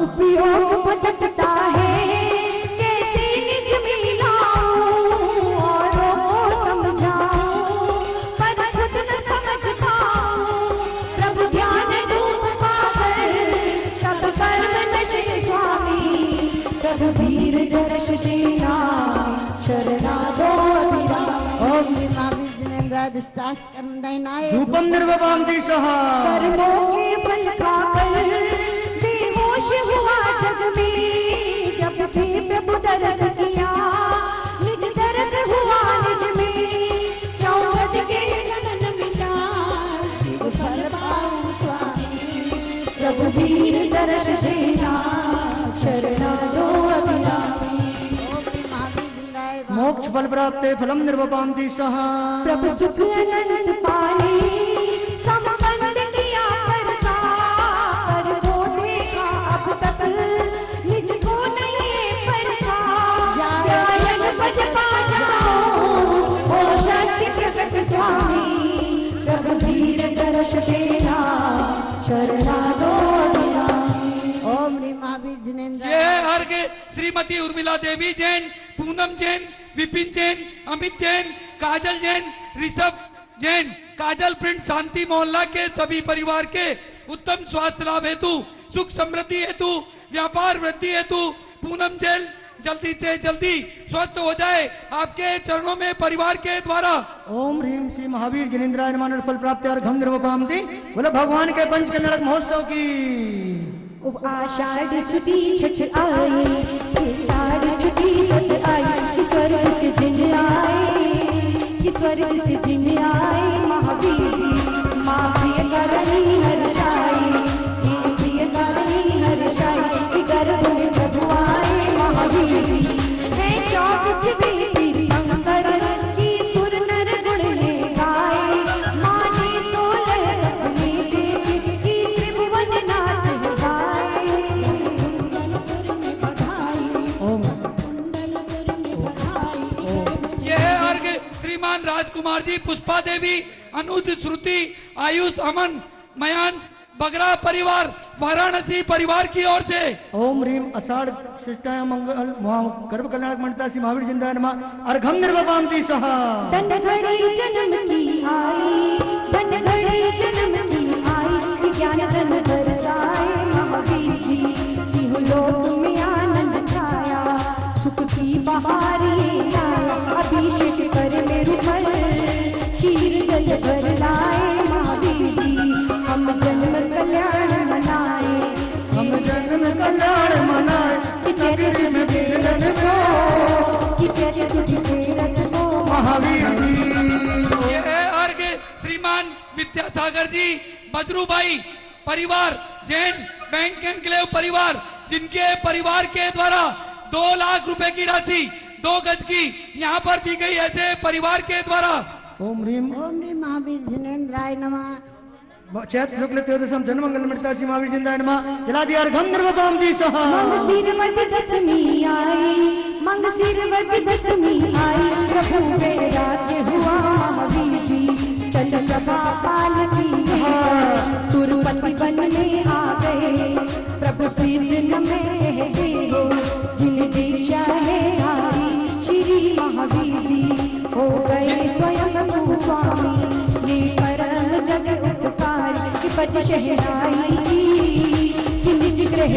उपयोग भटकता है कैसे निज मिलाऊं, औरों को समझाऊं पर खुद न समझ पाऊं। प्रभु ध्यान डूब पाकर सब कर्म नशे स्वामी, प्रभु वीर दर्श देना शरणा दो अभिरामी। ओम श्री महावीर जिनेन्द्राय दुष्टास्कंदनाय धूपम निर्वपान्ति सहा। कर्मों के फल खाकर बेहोश हुआ जग में, जब से प्रभु दरस किया निज दरस हुआ निज में। चौखट के गगन मिटा शिव फल पाऊं स्वामी, प्रभु वीर दर्श देना शरणा दो अभिरामी। ओम श्री महावीर जिनेन्द्राय मोक्ष फल प्राप्ते फलम निर्वपान्ति सहा। प्रभु सुख अनंत पाने संबंध किया करता, पर वो देखा अब तक निज को नहीं परखा। जायन पद पा जाओ ओ शक्ति प्रकट स्वामी, प्रभु वीर दर्श देना शरणा दो अभिरामी। ओम श्री महावीर जिनेन्द्राय ये अर्घ श्रीमती उर्मिला देवी जैन, पूनम जैन, विपिन जैन, अमित जैन, काजल जैन, ऋषभ जैन, काजल प्रिंट शांति मोहल्ला के सभी परिवार के उत्तम स्वास्थ्य लाभ हेतु, सुख समृद्धि हेतु, व्यापार वृद्धि हेतु पूनम जैन जल्दी से जल्दी स्वस्थ हो जाए आपके चरणों में परिवार के द्वारा। ओम ह्रीम श्री महावीर जिनेन्द्राय नमः। फल प्राप्ति अर्घम निर्वपान्ति। बोले भगवान के पंच कल्याणक महोत्सव की। आषाढ़ सुदी छठ आई, आषाढ़ छठी सस आई, कि स्वर्ग से जिन आए, कि स्वर्ग से जिन आए महावीर जी। माँ प्रिय करणी हर्षाई, प्रिय करणी हर्षाई, कि गर्भ में प्रभु आए महावीर जी। है 24 बेटी शंकर की सुर नर गुण ले गाए, माँ ने 16 सपने देखे कि त्रिभुवन नाथ श्रीमान राजकुमार जी, पुष्पा देवी, अनुज, श्रुति, आयुष, अमन, मयांश, बगरा परिवार, वाराणसी परिवार की ओर से। ओम ह्रीम आषाढ़ शिष्टाय मंगल गर्भ कल्याणक मंडिता श्री महावीर जिनेन्द्राय नमः। अर्घम निर्वपान्ति सहा। धन घड़ी जन्म की आई, धन घड़ी जन्म की आई, ज्ञान धन बरसाए महावीर जी। तिहु लोक में आनंद छाया, सुख की बहार ये आया। अभिषेक कर मेरु पर शीर जल भर लाए महावीर जी। हम जन्म कल्याण मनाए, हम जन्म कल्याण मनाए, कि चैत्र सुदी के रस को, कि चैत्र सुदी के रस को महावीर जी। ये है अर्घ श्रीमान विद्यासागर जी, बजरूभाई परिवार, जैन बैंक एनक्लेव परिवार, जिनके परिवार के द्वारा 2 लाख रुपए की राशि 2 गज की यहाँ पर दी गई, ऐसे परिवार के द्वारा। ओम ह्रीम ओम श्री महावीर जिनेन्द्राय नमः। चैत्र शुक्ल त्रयोदशम जन्म मंगल मंडिता श्री महावीर जिनेन्द्राय नमः। जला दिया अर्घम निर्वपान्ति सहा। मंगशीरवती दशमी आई, मंगशीरवती दशमी आई, प्रभु वैराग्य हुआ महावीर जी। चंद्र प्रभा पाल की सुरपति बनने आ गए, प्रभु सिर में देहो जिन दिशा है हारी। श्री महावीर जी हो गए स्वयं प्रभु स्वामी, ये परम जग उपकारी, कि बज शहनाई कि निज ग्रह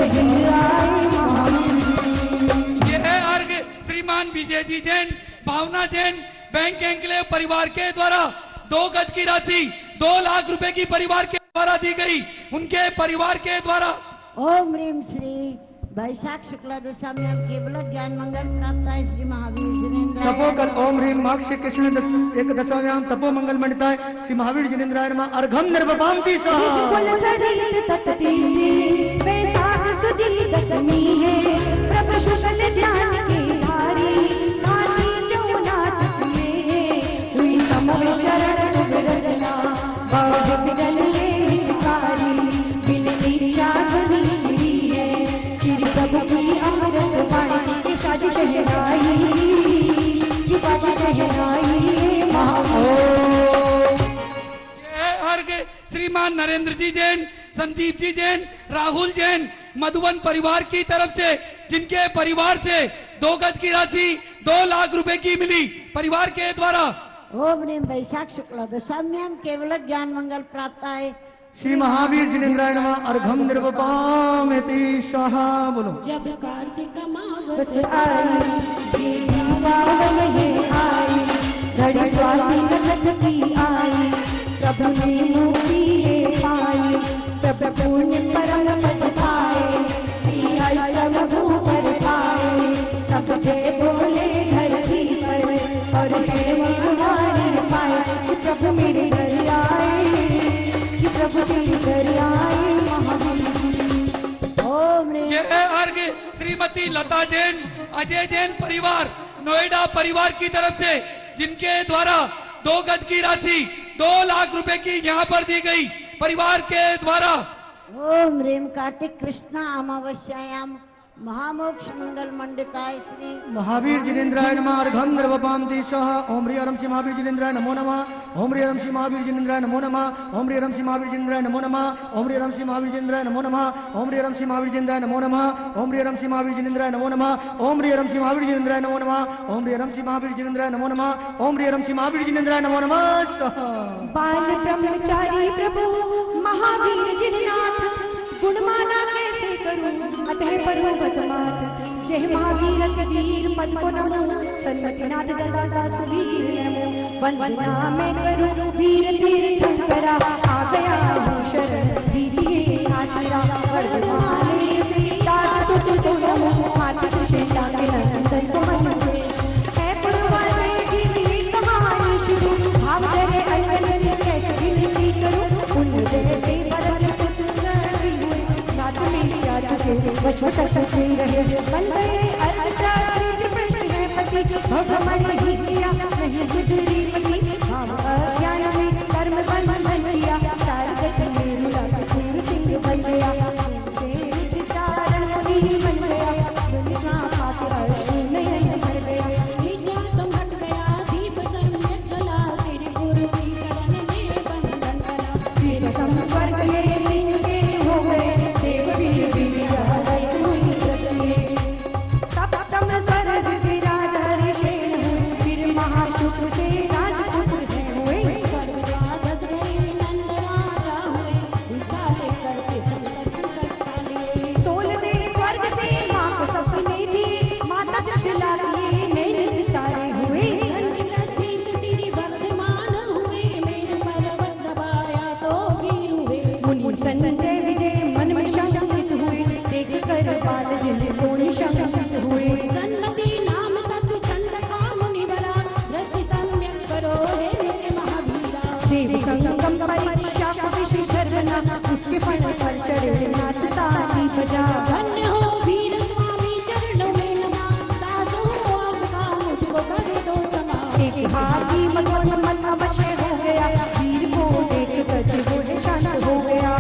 आए महावीर जी। ये है अर्घ श्रीमान विजय जी जैन, भावना जैन, बैंक एनक्लेव परिवार के द्वारा 2 गज की राशि 2 लाख रुपए की परिवार के द्वारा दी गई, उनके परिवार के द्वारा। ओम ह्रीम श्री वैशाख शुक्ला दशमी केवल ज्ञान मंगल प्राप्त है श्री महावीर जिनेन्द्राय। तपोकल ओम ह्रीम माघ श्री कृष्ण एक दशम्याम तपो मंगल मंडिताय श्री महावीर जिनेन्द्राय नमः। अर्घम निर्वपान्ति सहा। कुल सरित तत्तिष्ठि वैशाख सुदी दशमी है, प्रभु शुक्ल ध्यान के धारी, काशी चौना सखिए हुई समवे शरण शुभ रचना। भौतिक जन ले हितकारी, बिन इच्छा बनी है, श्री प्रभु की अमृत वाणी। कि बाज शहनाई, कि बाज शहनाई। श्रीमान नरेंद्र जी जैन, संदीप जी जैन, राहुल जैन, मधुबन परिवार की तरफ से, जिनके परिवार से 2 गज की राशि 2 लाख रुपए की मिली परिवार के द्वारा। ओम ह्रीम वैशाख शुक्ल दशम्याम केवल ज्ञान मंगल प्राप्त है। श्री महावीर जिनेन्द्राय नमः। अर्घम निर्वपामेति स्वाहा। बोलो। जब कार्तिक मास बस आई देवी पावन ये आई, घड़ी स्वाति नखत की आई, प्रभु ने मुक्ति ये पाई, प्रभु पुण्य परम पद पाए, अष्टम भूपर पाए, सब जय बोले धरती पर और हे मुरारी पाए, कि प्रभु मेरे घर आए, कि प्रभु मेरे घर आए महावीर। ओम ह्रीम ये अर्घ श्रीमती लता जैन, अजय जैन परिवार, नोएडा परिवार की तरफ से, जिनके द्वारा 2 गज की राशि 2 लाख रुपए की यहाँ पर दी गई परिवार के द्वारा। ओम ह्रीम कार्तिक कृष्ण अमावस्यायाम महामोक्ष मंगल मंडिताय श्री महावीर जिनेन्द्राय नमः। अर्घम निर्वपामेति स्वाहा। ओम ह्रीं श्री महावीर जिनेन्द्राय नमो नमः। ओम ह्रीं श्री महावीर जिनेन्द्राय नमो नमः। ओम ह्रीं श्री महावीर जिनेन्द्राय नमो नमः। ओम ह्रीं श्री महावीर जिनेन्द्राय नमो नमः। ओम ह्रीं श्री महावीर जिनेन्द्राय नमो नमः। ओम ह्रीं श्री महावीर जिनेन्द्राय नमो नमः। ओम ह्रीं श्री महावीर जिनेन्द्राय नमो नमः। ओम ह्रीं श्री महावीर जिनेन्द्राय नमो नमः। ओम ह्रीं श्री महावीर जिनेन्द्राय नमो नमः। स्वाहा। बाल ब्रह्मचारी प्रभु महावीर जिननाथ, गुणमाला कैसे करूं अतः पर्वत मात, जय महावीर वीर पद को नमो, सन्मतिनाथ ददाता सुवीर नमो, वंदना मैं करूं वीर तीर्थंकरा, आ गया हूं शरण दीजिए आसरा, वर्धमान से दास तो नमो, हाथ कृष्ण के नंदन को मन से, है पुरवासे जीविए कहानी शुरू, भाव करे अलगल कैसे विनती करूं, उन जैसे बदन वशवश रहे बन गए अर्चारित प्रश्न है पति, भ्रमण ही किया नहीं सुधरी पति, हम अज्ञान में कर्म बंधन किया, चार गज में रुला कपूर सिंह बन गया, चारण मुनि बन गया, दुनिया पाते अर्षि नहीं भर गया, विद्या तुम हट गया, दीप सम्यक जला, तेरे गुरु की शरण में बंधन करा, फिर सम स्वर्ग में सिंह के हो गए, देव वीर वीर संजय विजय मन में शंकित हुए, देख कर बात जिन्हें थोड़ी शंकित हुए, सन्मति नाम सत्य चंड का मुनिवरा, दृष्टि सम्यक करो हे मेरे महावीरा, देव संगम परीक्षा विशेष धरना, उसके फल पर चढ़े नाथ ताली बजा, धन्य हो वीर स्वामी चरणों में नमा, साधु हो आपका मुझको कर दो क्षमा, एक भागी मगन मन अवश्य हो गया, वीर को देख कर वो शांत हो गया,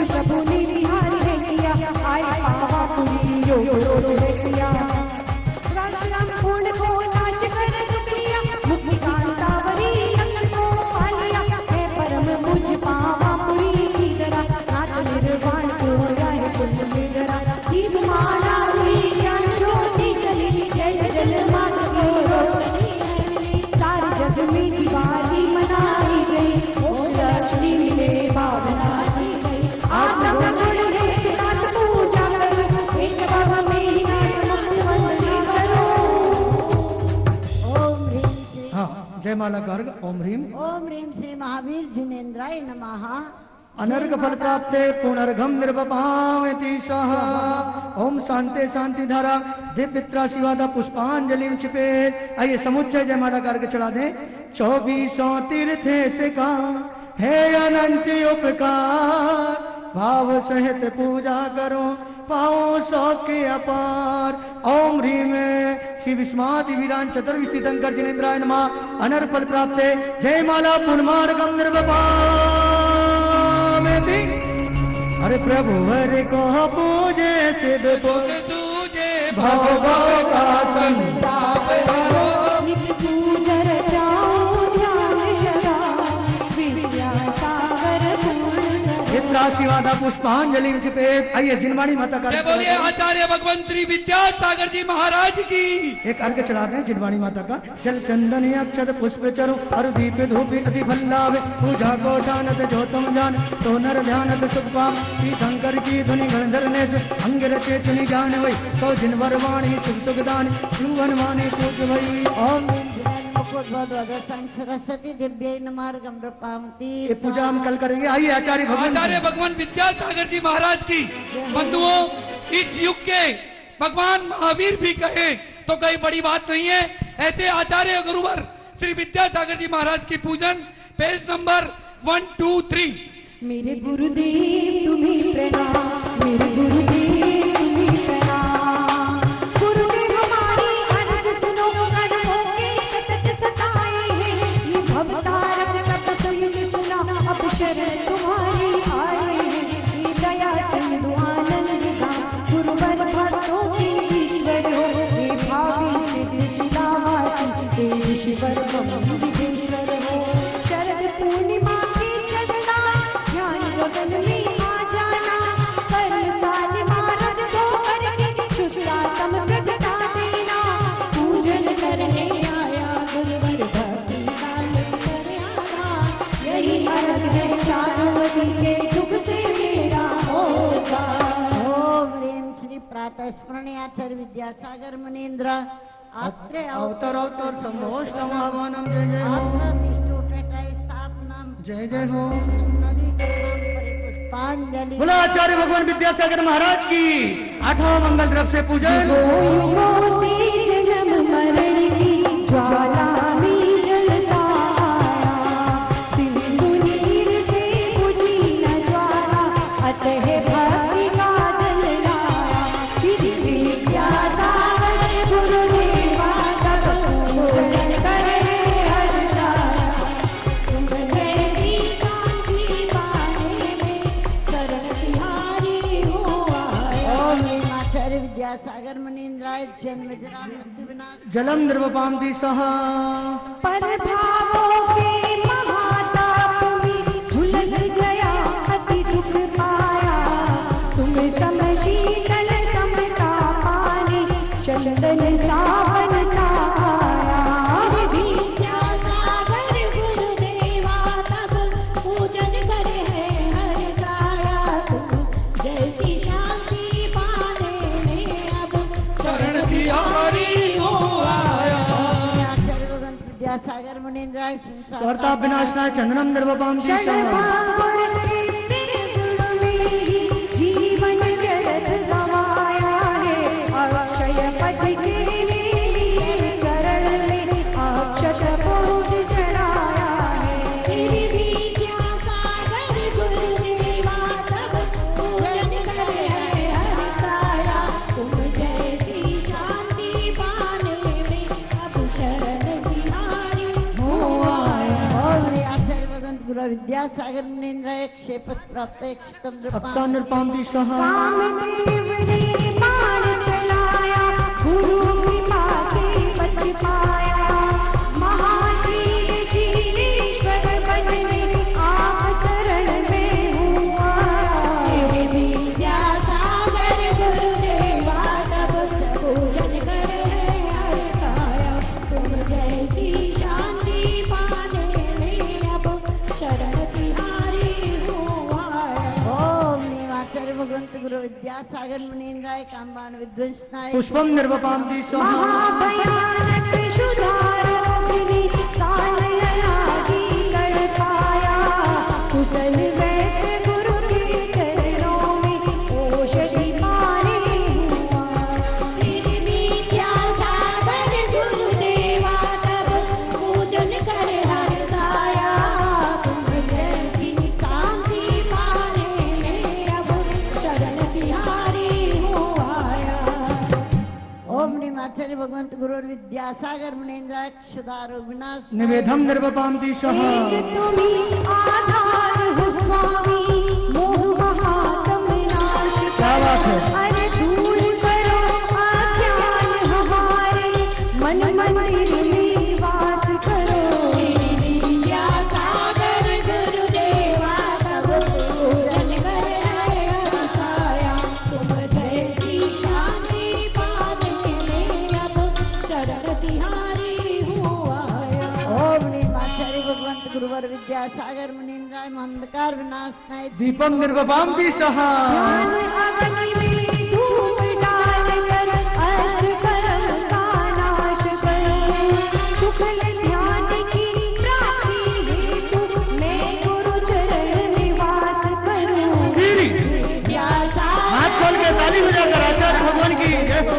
प्रभु ने निहार है किया, आए पावा पुरी रो रो रो किया, राम पूर्ण को नाच कर सुखिया, मुक्ति कांतावरी यक्ष को पालिया, है परम मुझ पावा पुरी की जरा, नाच निर्वाण को जाए कुल में जरा, दीप माला हुई ज्ञान ज्योति चली, जय जल मात की रोशनी है, सारे जग में दिवाली मनाई गई, मोक्ष लक्ष्मी मिले भावना जय माला गर्ग। ओम ह्रीं ओम ह्रीम श्री महावीर जिनेन्द्राय नमः। अनर्घ फल प्राप्ते पुनर्घम निर्वपामेति स्वाहा। ओम शांति शांति धारा दिव्यत्रा शिवादा पुष्पांजलि छिपेत। आइए समुच्चय जय माला गर्ग चढ़ा दें। 24 तीर्थे से का हे अनंत उपकार, भाव सहित पूजा करो, पाओ सौख्य अपार। ओम ह्रीम श्री विस्मादि वीरान चतुर्विष्टि शंकर जिनेन्द्राय नमः। अनर फल प्राप्त। जय माला पुनमार्गम निर्वपामि। अरे प्रभु हरि को पूजे सिद्ध सूझे भव भव का संताप हरो। नित्य पूजा रचाओ ध्यान लगा, विद्यासागर शिवादा पुष्पांजलि चिपेत। आइए जिनवाणी माता का जय बोलिए आचार्य भगवंत श्री विद्यासागर जी महाराज की। एक अर्घ चढ़ाते हैं जिनवाणी माता का। जल चंदन अक्षत पुष्प चरु और दीप धूप अति भल्लाभ। पूजा को जानत जो तुम जान, तो नर ध्यानत सुख पाम। शंकर की धुनि गणधर ने अंग रचे चुनि ज्ञान वही, तो जिनवर वाणी सुख सुख दान जीवन वाणी पूज वही। ओम सरस्वती दिव्य नमार्गम प्रपामति। ये पूजा हम कल करेंगे। आइए आचार्य भगवान विद्यासागर जी महाराज की। बंधुओं, इस युग के भगवान महावीर भी कहे तो कोई बड़ी बात नहीं है। ऐसे आचार्य गुरुवर श्री विद्यासागर जी महाराज की पूजन पेज नंबर 1, 2, 3। मेरे गुरुदेव तुम्हें प्रणाम, मेरे गुरुदेव तुम्हें प्रणाम। गुरुदेव हमारी अर्ज सुनो, अनुभव के सतत सताए हैं। ये भवतारक कप सुन सुना, अब शरण तुम्हारी आए हैं। ये दया सिंधु आनंद धाम, गुरुवर भक्तों के ईश्वर हो। ये भावी सिद्ध शिलावासी, हे ईश्वर विदेश्वर हो। शरद पूर्णिमा की चंदा, ध्यान गगन में आ जाना। कल काल महाराज को करके शुक्ला तम प्रगटा देना। पूजन करने आया गुरुवर भक्ति काल कर आना। यही अर्घ है चारों के दुख से मेरा होगा। ओम ह्रीम श्री प्रातः स्मरणे आचार्य विद्यासागर मुनीन्द्र अत्र अवतर अवतर संभोष्टमावनम। जय जय हो, स्थापनम जय जय हो। पुष्पांजलि। बोला आचार्य भगवान विद्यासागर महाराज की 8वां मंगल द्रव्य से पूजन। युगों से जन्म मरण की ज्वाला में जलता आया। सिंधु नीर से बुझी न ज्वाला, अतः भक्ति का जल लाया। विद्यासागर गुरुदेवा तब पूजन करे हर साया। तुम जैसी शांति पाने में शरण तिहारी हो आया। ओम ह्रीम आचार्य विद्यासागर मुनीन्द्राय जन्म जरा मृत्यु विनाश। जलम द्रवपामति सहा। पर भावों के महाताप में झुलस गया, अति दुख पाया। तुम समशीतल समता पाने, चंदन सावन का आया। विद्यासागर गुरुदेवा तब पूजन करे है हर साया। तुम जैसी शांति पाने में अब शरण तिहारी हो आया। आचार्य भगवान विद्यासागर मुनीन्द्राय संसार कर्ता विनाशनाय चंदनम द्रवपामति क्षण सहा। भावर के प्रेम में ही जीवन व्यर्थ गवाया है। अक्षय पद के लिए चरण में अक्षत बोध चढ़ाया है। विद्यासागर गुरुदेवा तब पूजन करे है हर साया। तुम जैसी शांति पाने में अब शरण तिहारी हो आया। ओम ह्रीम आचार्य भगवान गुरु विद्यासागर मुनीन्द्राय क्षेपत प्राप्त क्षतम अक्ता निर्पामति सहा। कामदेव ने बाण चलाया, गुरु कृपा से बच पाया। महाशील शीलेश्वर बनने आप चरण में हुआ। विद्यासागर गुरुदेवा तब पूजन करे है हर साया। तुम जैसी शांति पाने में अब शरण तिहारी हो आया। ओम ह्रीम आचार्य भगवंत गुरु विद्यासागर मुनीन्द्राय कामबाण विध्वंसनाय। पुष्पम निर्वपामति सहा। महाभयानक शुभारंभिनी काल अनादि गणकाया। कुशल वैद्य गुरु के चरणों में औषधि पाने हुआ। विद्यासागर गुरुदेवा तब पूजन करे हर साया। तुम विद्यासागर मुनीन्द्राय सुधारो विनाश निवेदम निर्वपामति सहा तुम्ही आधार हो स्वामी मोह महातम नाश क्या बात है अरे दूर करो अज्ञान हमारे मन मंदिर में वास करो विद्यासागर गुरुदेवा तब पूजन करे हरसाया तुम जैसी शांति पाने में अब शरण तिहारी हुआ ओम नीमाचार्य भगवंत गुरुवर विद्यासागर मुनीन्द्राय अंधकार विनाशनाय दीपम निर्वपामति सहा ज्ञान अग्नि में धूप डालकर अष्ट कर्म का नाश करो सुखल ध्यान की प्राप्ति हेतु मैं गुरु चरण निवास करूं हाथ खोल के ताली बजाकर आचार्य भगवान की जय हो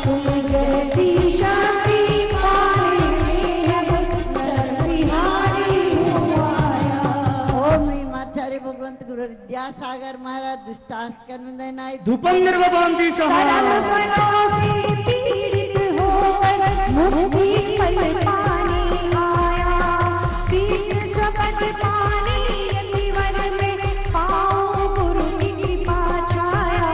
तुम जैसी शांति पाने में अब शरण तिहारी हुआ ओम नीमाचार्य भगवंत गुरु विद्यासागर महाराज दुष्टास्त कर्म देनाय धूपम निर्वपामति सहा कर्म फलों से पीड़ित होकर मुक्ति फल पाने आया सीत स्वपथ पाने जीवन में पाओ गुरु की कृपा छाया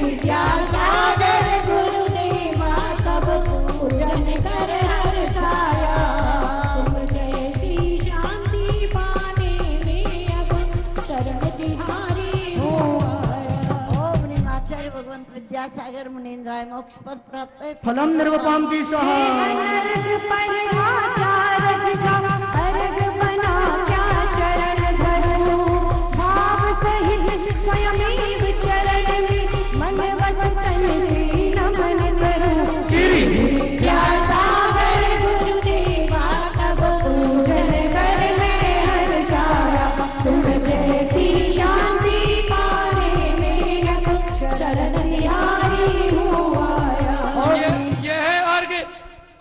विद्यासागर गुरुदेवा तब पूजन कर हरसाया तुम जैसी शांति पाने में अब शरण तिहारी हो ओम नीमाचार्य भगवंत विद्यासागर मुनीन्द्राय मोक्ष पद प्राप्त है फलम निर्वपामति सहा अनर्घ पर आचार्य जा अर्घ बना क्या चरण धरो भाव सहित स्वयमेव चरण में मन वचन से नमन करो विद्यासागर गुरुदेवा तब पूजन कर मैं हर्षाया तुम जैसी शांति पाने में अब शरण तिहारी हुआ ये है अर्घ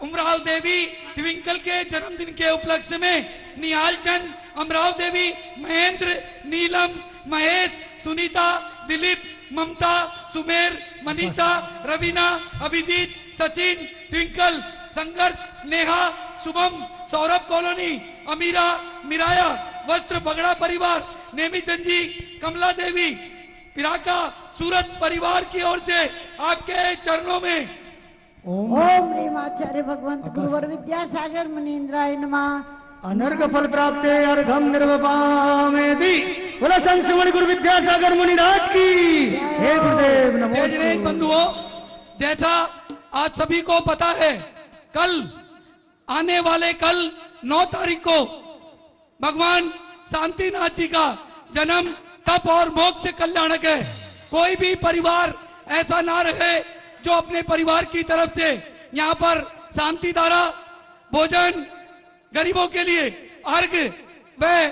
उमराव देवी ट्विंकल के जन्मदिन के उपलक्ष्य में निहाल चंद, अमराव देवी, महेंद्र, नीलम, महेश, सुनीता, दिलीप, ममता, सुमेर, मनीषा, रवीना, अभिजीत, सचिन, ट्विंकल, संघर्ष, नेहा, शुभम, सौरभ कॉलोनी, अमीरा, मिराया, वस्त्र पगड़ा परिवार, नेमीचंद जी, कमला देवी, पिराका, सूरत परिवार की ओर से आपके चरणों में ओम नीमाचार्य भगवंत गुरुवर विद्यासागर मुनीन्द्राय नमः अनर्घ फल प्राप्त अर्घम निर्वपामेति बोला संत सुमन गुरु विद्यासागर मुनिराज की हे गुरुदेव नमो जय जिनेन्द्र बंधुओं, जैसा आप सभी को पता है कल आने वाले कल 9 तारीख को भगवान शांतिनाथ जी का जन्म तप और मोक्ष कल्याणक है। कोई भी परिवार ऐसा ना रहे जो अपने परिवार की तरफ से यहाँ पर शांति धारा, भोजन, गरीबों के लिए अर्घ व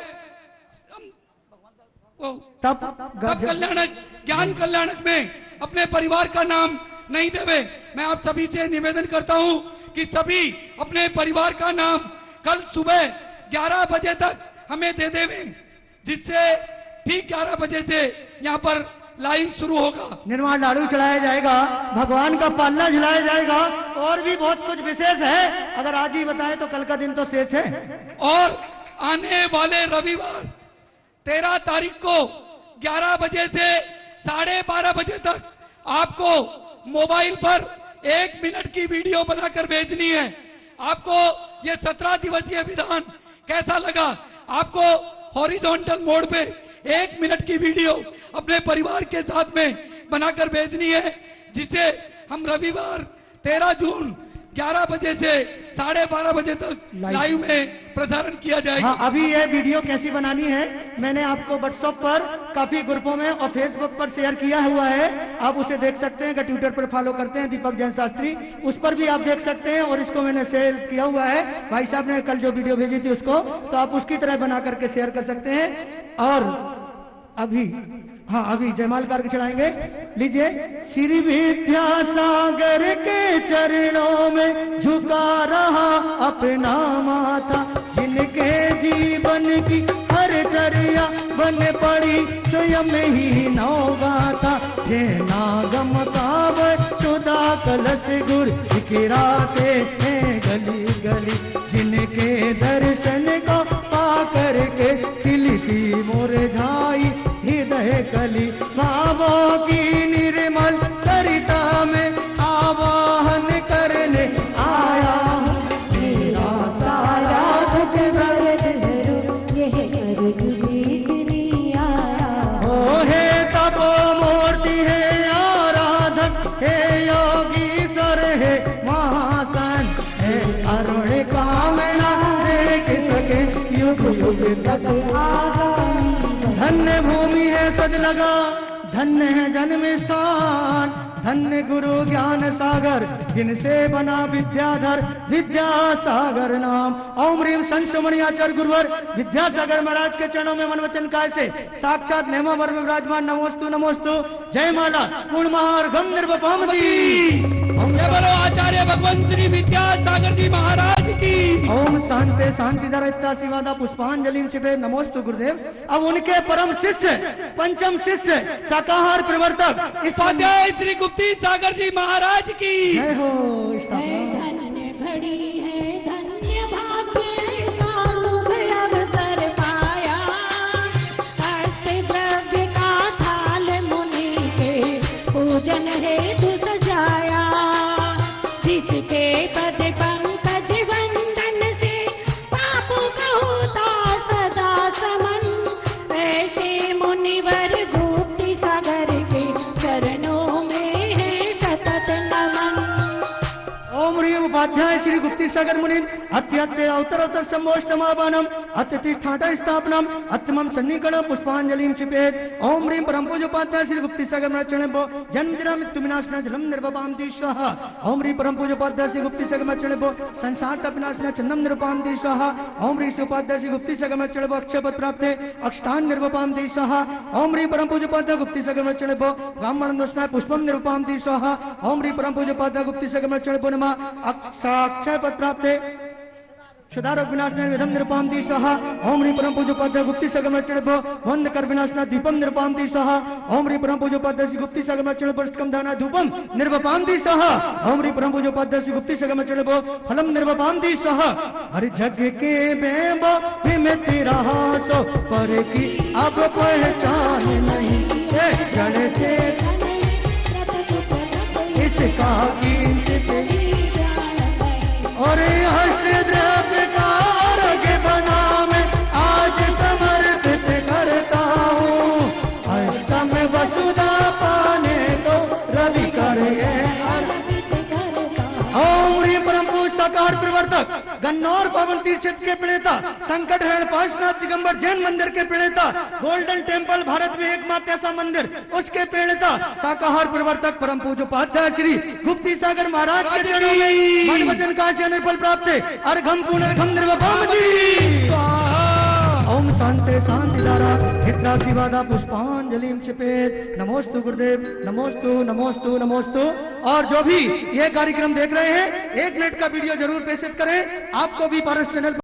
तप कल्याणक, ज्ञान कल्याणक में अपने परिवार का नाम नहीं देवे। मैं आप सभी से निवेदन करता हूँ कि सभी अपने परिवार का नाम कल सुबह 11 बजे तक हमें दे देवे, जिससे ठीक 11 बजे से यहाँ पर लाइव शुरू होगा। निर्माण लाडू चढ़ाया जाएगा, भगवान का पालना झुलाया जाएगा और भी बहुत कुछ विशेष है। अगर आज ही बताएं तो कल का दिन तो शेष है। और आने वाले रविवार 13 तारीख को 11 बजे से 12:30 बजे तक आपको मोबाइल पर 1 मिनट की वीडियो बनाकर भेजनी है। आपको ये 17 दिवसीय विधान कैसा लगा, आपको हॉरिजॉन्टल मोड पे 1 मिनट की वीडियो अपने परिवार के साथ में बनाकर भेजनी है, जिसे हम रविवार 13 जून 11 बजे से 12:30 बजे तक लाइव में प्रसारण किया जाएगा। हाँ, अभी ये वीडियो कैसी बनानी है मैंने आपको व्हाट्सएप पर काफी ग्रुपों में और फेसबुक पर शेयर किया हुआ है, आप उसे देख सकते हैं। ट्विटर पर फॉलो करते हैं दीपक जैन शास्त्री, उस पर भी आप देख सकते हैं। और इसको मैंने शेयर किया हुआ है, भाई साहब ने कल जो वीडियो भेजी थी उसको, तो आप उसकी तरह बना करके शेयर कर सकते हैं। और अभी अभी जयमाल करके चढ़ाएंगे। लीजिए, श्री विद्यासागर के चरणों में झुका रहा अपना माथा, जिनके जीवन की हर चरिया बन पड़ी स्वयं ही नौगाथा जे नागम कावर सुधा कलश गुर गिराते हैं गली गली जिनके दर्शन को पा करके खिलती मुरझाई हृदय कली भावों की निर्मल सरिता में आवाहन करने आया हूँ मेरा सारा दुख दर्द यह अर्घ देने आया हो हे तपो मूर्ति है आराधक हे योगीश्वर है महासन है अरुण कामना देख सके युग युग तक आगामी धन्य भूमि है सज लगा धन्य है जन्म स्थान धन्य गुरु ज्ञान सागर जिनसे बना विद्याधर विद्यासागर नाम। ओम ह्रीम संसुमणियाचार्य गुरुवर विद्यासागर महाराज के चरणों में मन वचन काय से साक्षात नेमावर में विराजमान नमोस्तु नमोस्तु जय माला पूर्ण महार्घम निर्वपाम जी। जय बोलो आचार्य भगवान श्री विद्यासागर जी महाराज की। ओम शांति शांति धरता शिवादा पुष्पांजलि छिपे नमोस्तु गुरुदेव। अब उनके परम शिष्य पंचम शिष्य शाकाहार प्रवर्तक इस उपाध्याय श्री गुप्ती सागर जी महाराज की जय हो। धन्य घड़ी है धन्य भाग्य शुभ अवसर पाया अष्ट द्रव्य का थाल मुनि के पूजन हेतु सजाया जिसके पद पंकज वंदन से पाप कहता सदा समन ऐसे मुनिवर गुप्ती सागर के चरणों में है सतत नमन। ओम ह्रीम उपाध्याय श्री गुप्ती सागर मुनि अत्यत्य अवतर सम्मोष्टमावानम अत्यतिष्ठाट स्थापनम अत्यमम सन्निकरण पुष्पांजलिम छिपेत। ओम ह्रीम परम पूज्य उपाध्याय श्री गुप्ती सागर महाराज चरण पो जन्म जरा मृत्यु विनाशना जलम निर्वपाम दी स्वाहा। ओम ह्रीम परम पूज्य उपाध्याय श्री गुप्ती सागर महाराज चरण पो संसार तप विनाशना चंदम निर्वपाम दी स्वाहा। ओम ह्रीम श्री उपाध्याय श्री गुप्ती सागर महाराज चरण पो अक्षय पद प्राप्त अक्षतान निर्वपाम दी स्वाहा। ओम ह्रीम परम पूज्य उपाध्याय गुप्ती सागर महाराज चरण पो ब्राह्मण दोषना पुष्पम निर्वपाम दी स्वाहा। ओम ह्रीम परम पूज्य उपाध्याय गुप्ती सागर महाराज चरण पो नमः अक्षय पद प्राप्त क्षुधारोग विनाशना विधम निरुपाम दी स्वाहा। ओम ह्रीं परम पूज्य उपाध्याय गुप्ती सागर चढ़ो वंद कर विनाशना दीपम निरुपाम दी स्वाहा। ओम ह्रीं परम पूज्य उपाध्याय श्री गुप्ती सागर चढ़ो स्कम दाना धूपम निर्वपाम दी स्वाहा। ओम ह्रीं परम पूज्य उपाध्याय श्री गुप्ती सागर चढ़ो फलम निर्वपाम दी स्वाहा। हर जग के बेबो भी में तेरा सो पर की अब पहचान नहीं जड़ चेत इसका किंचित और हर्ष द्रव्य का अर्घ बना मैं आज समर्पित करता हूँ। अष्टम वसुधा पाने तो रवि करे। ओम ह्रीं परम पूज्य शाकाहार प्रवर्तक गन्नौर पावन तीर्थ क्षेत्र के प्रणेता संकट हरण पार्श्वनाथ दिगंबर जैन मंदिर के प्रणेता गोल्डन टेम्पल भारत में एकमात्र ऐसा मंदिर उसके प्रणेता शाकाहार प्रवर्तक परम पूज्य उपाध्याय श्री गुप्ती सागर महाराज के चरणों में मन वचन का से निर्फल प्राप्त अर्घम पुनर्घम निर्वपाम जी। ओम शांति शांति धारा हित्रा शिवादा पुष्पांजलि छिपेत नमोस्तु गुरुदेव नमोस्तु नमोस्तु नमोस्तु। और जो भी ये कार्यक्रम देख रहे हैं 1 मिनट का वीडियो जरूर प्रेषित करें। आपको भी पारस चैनल पर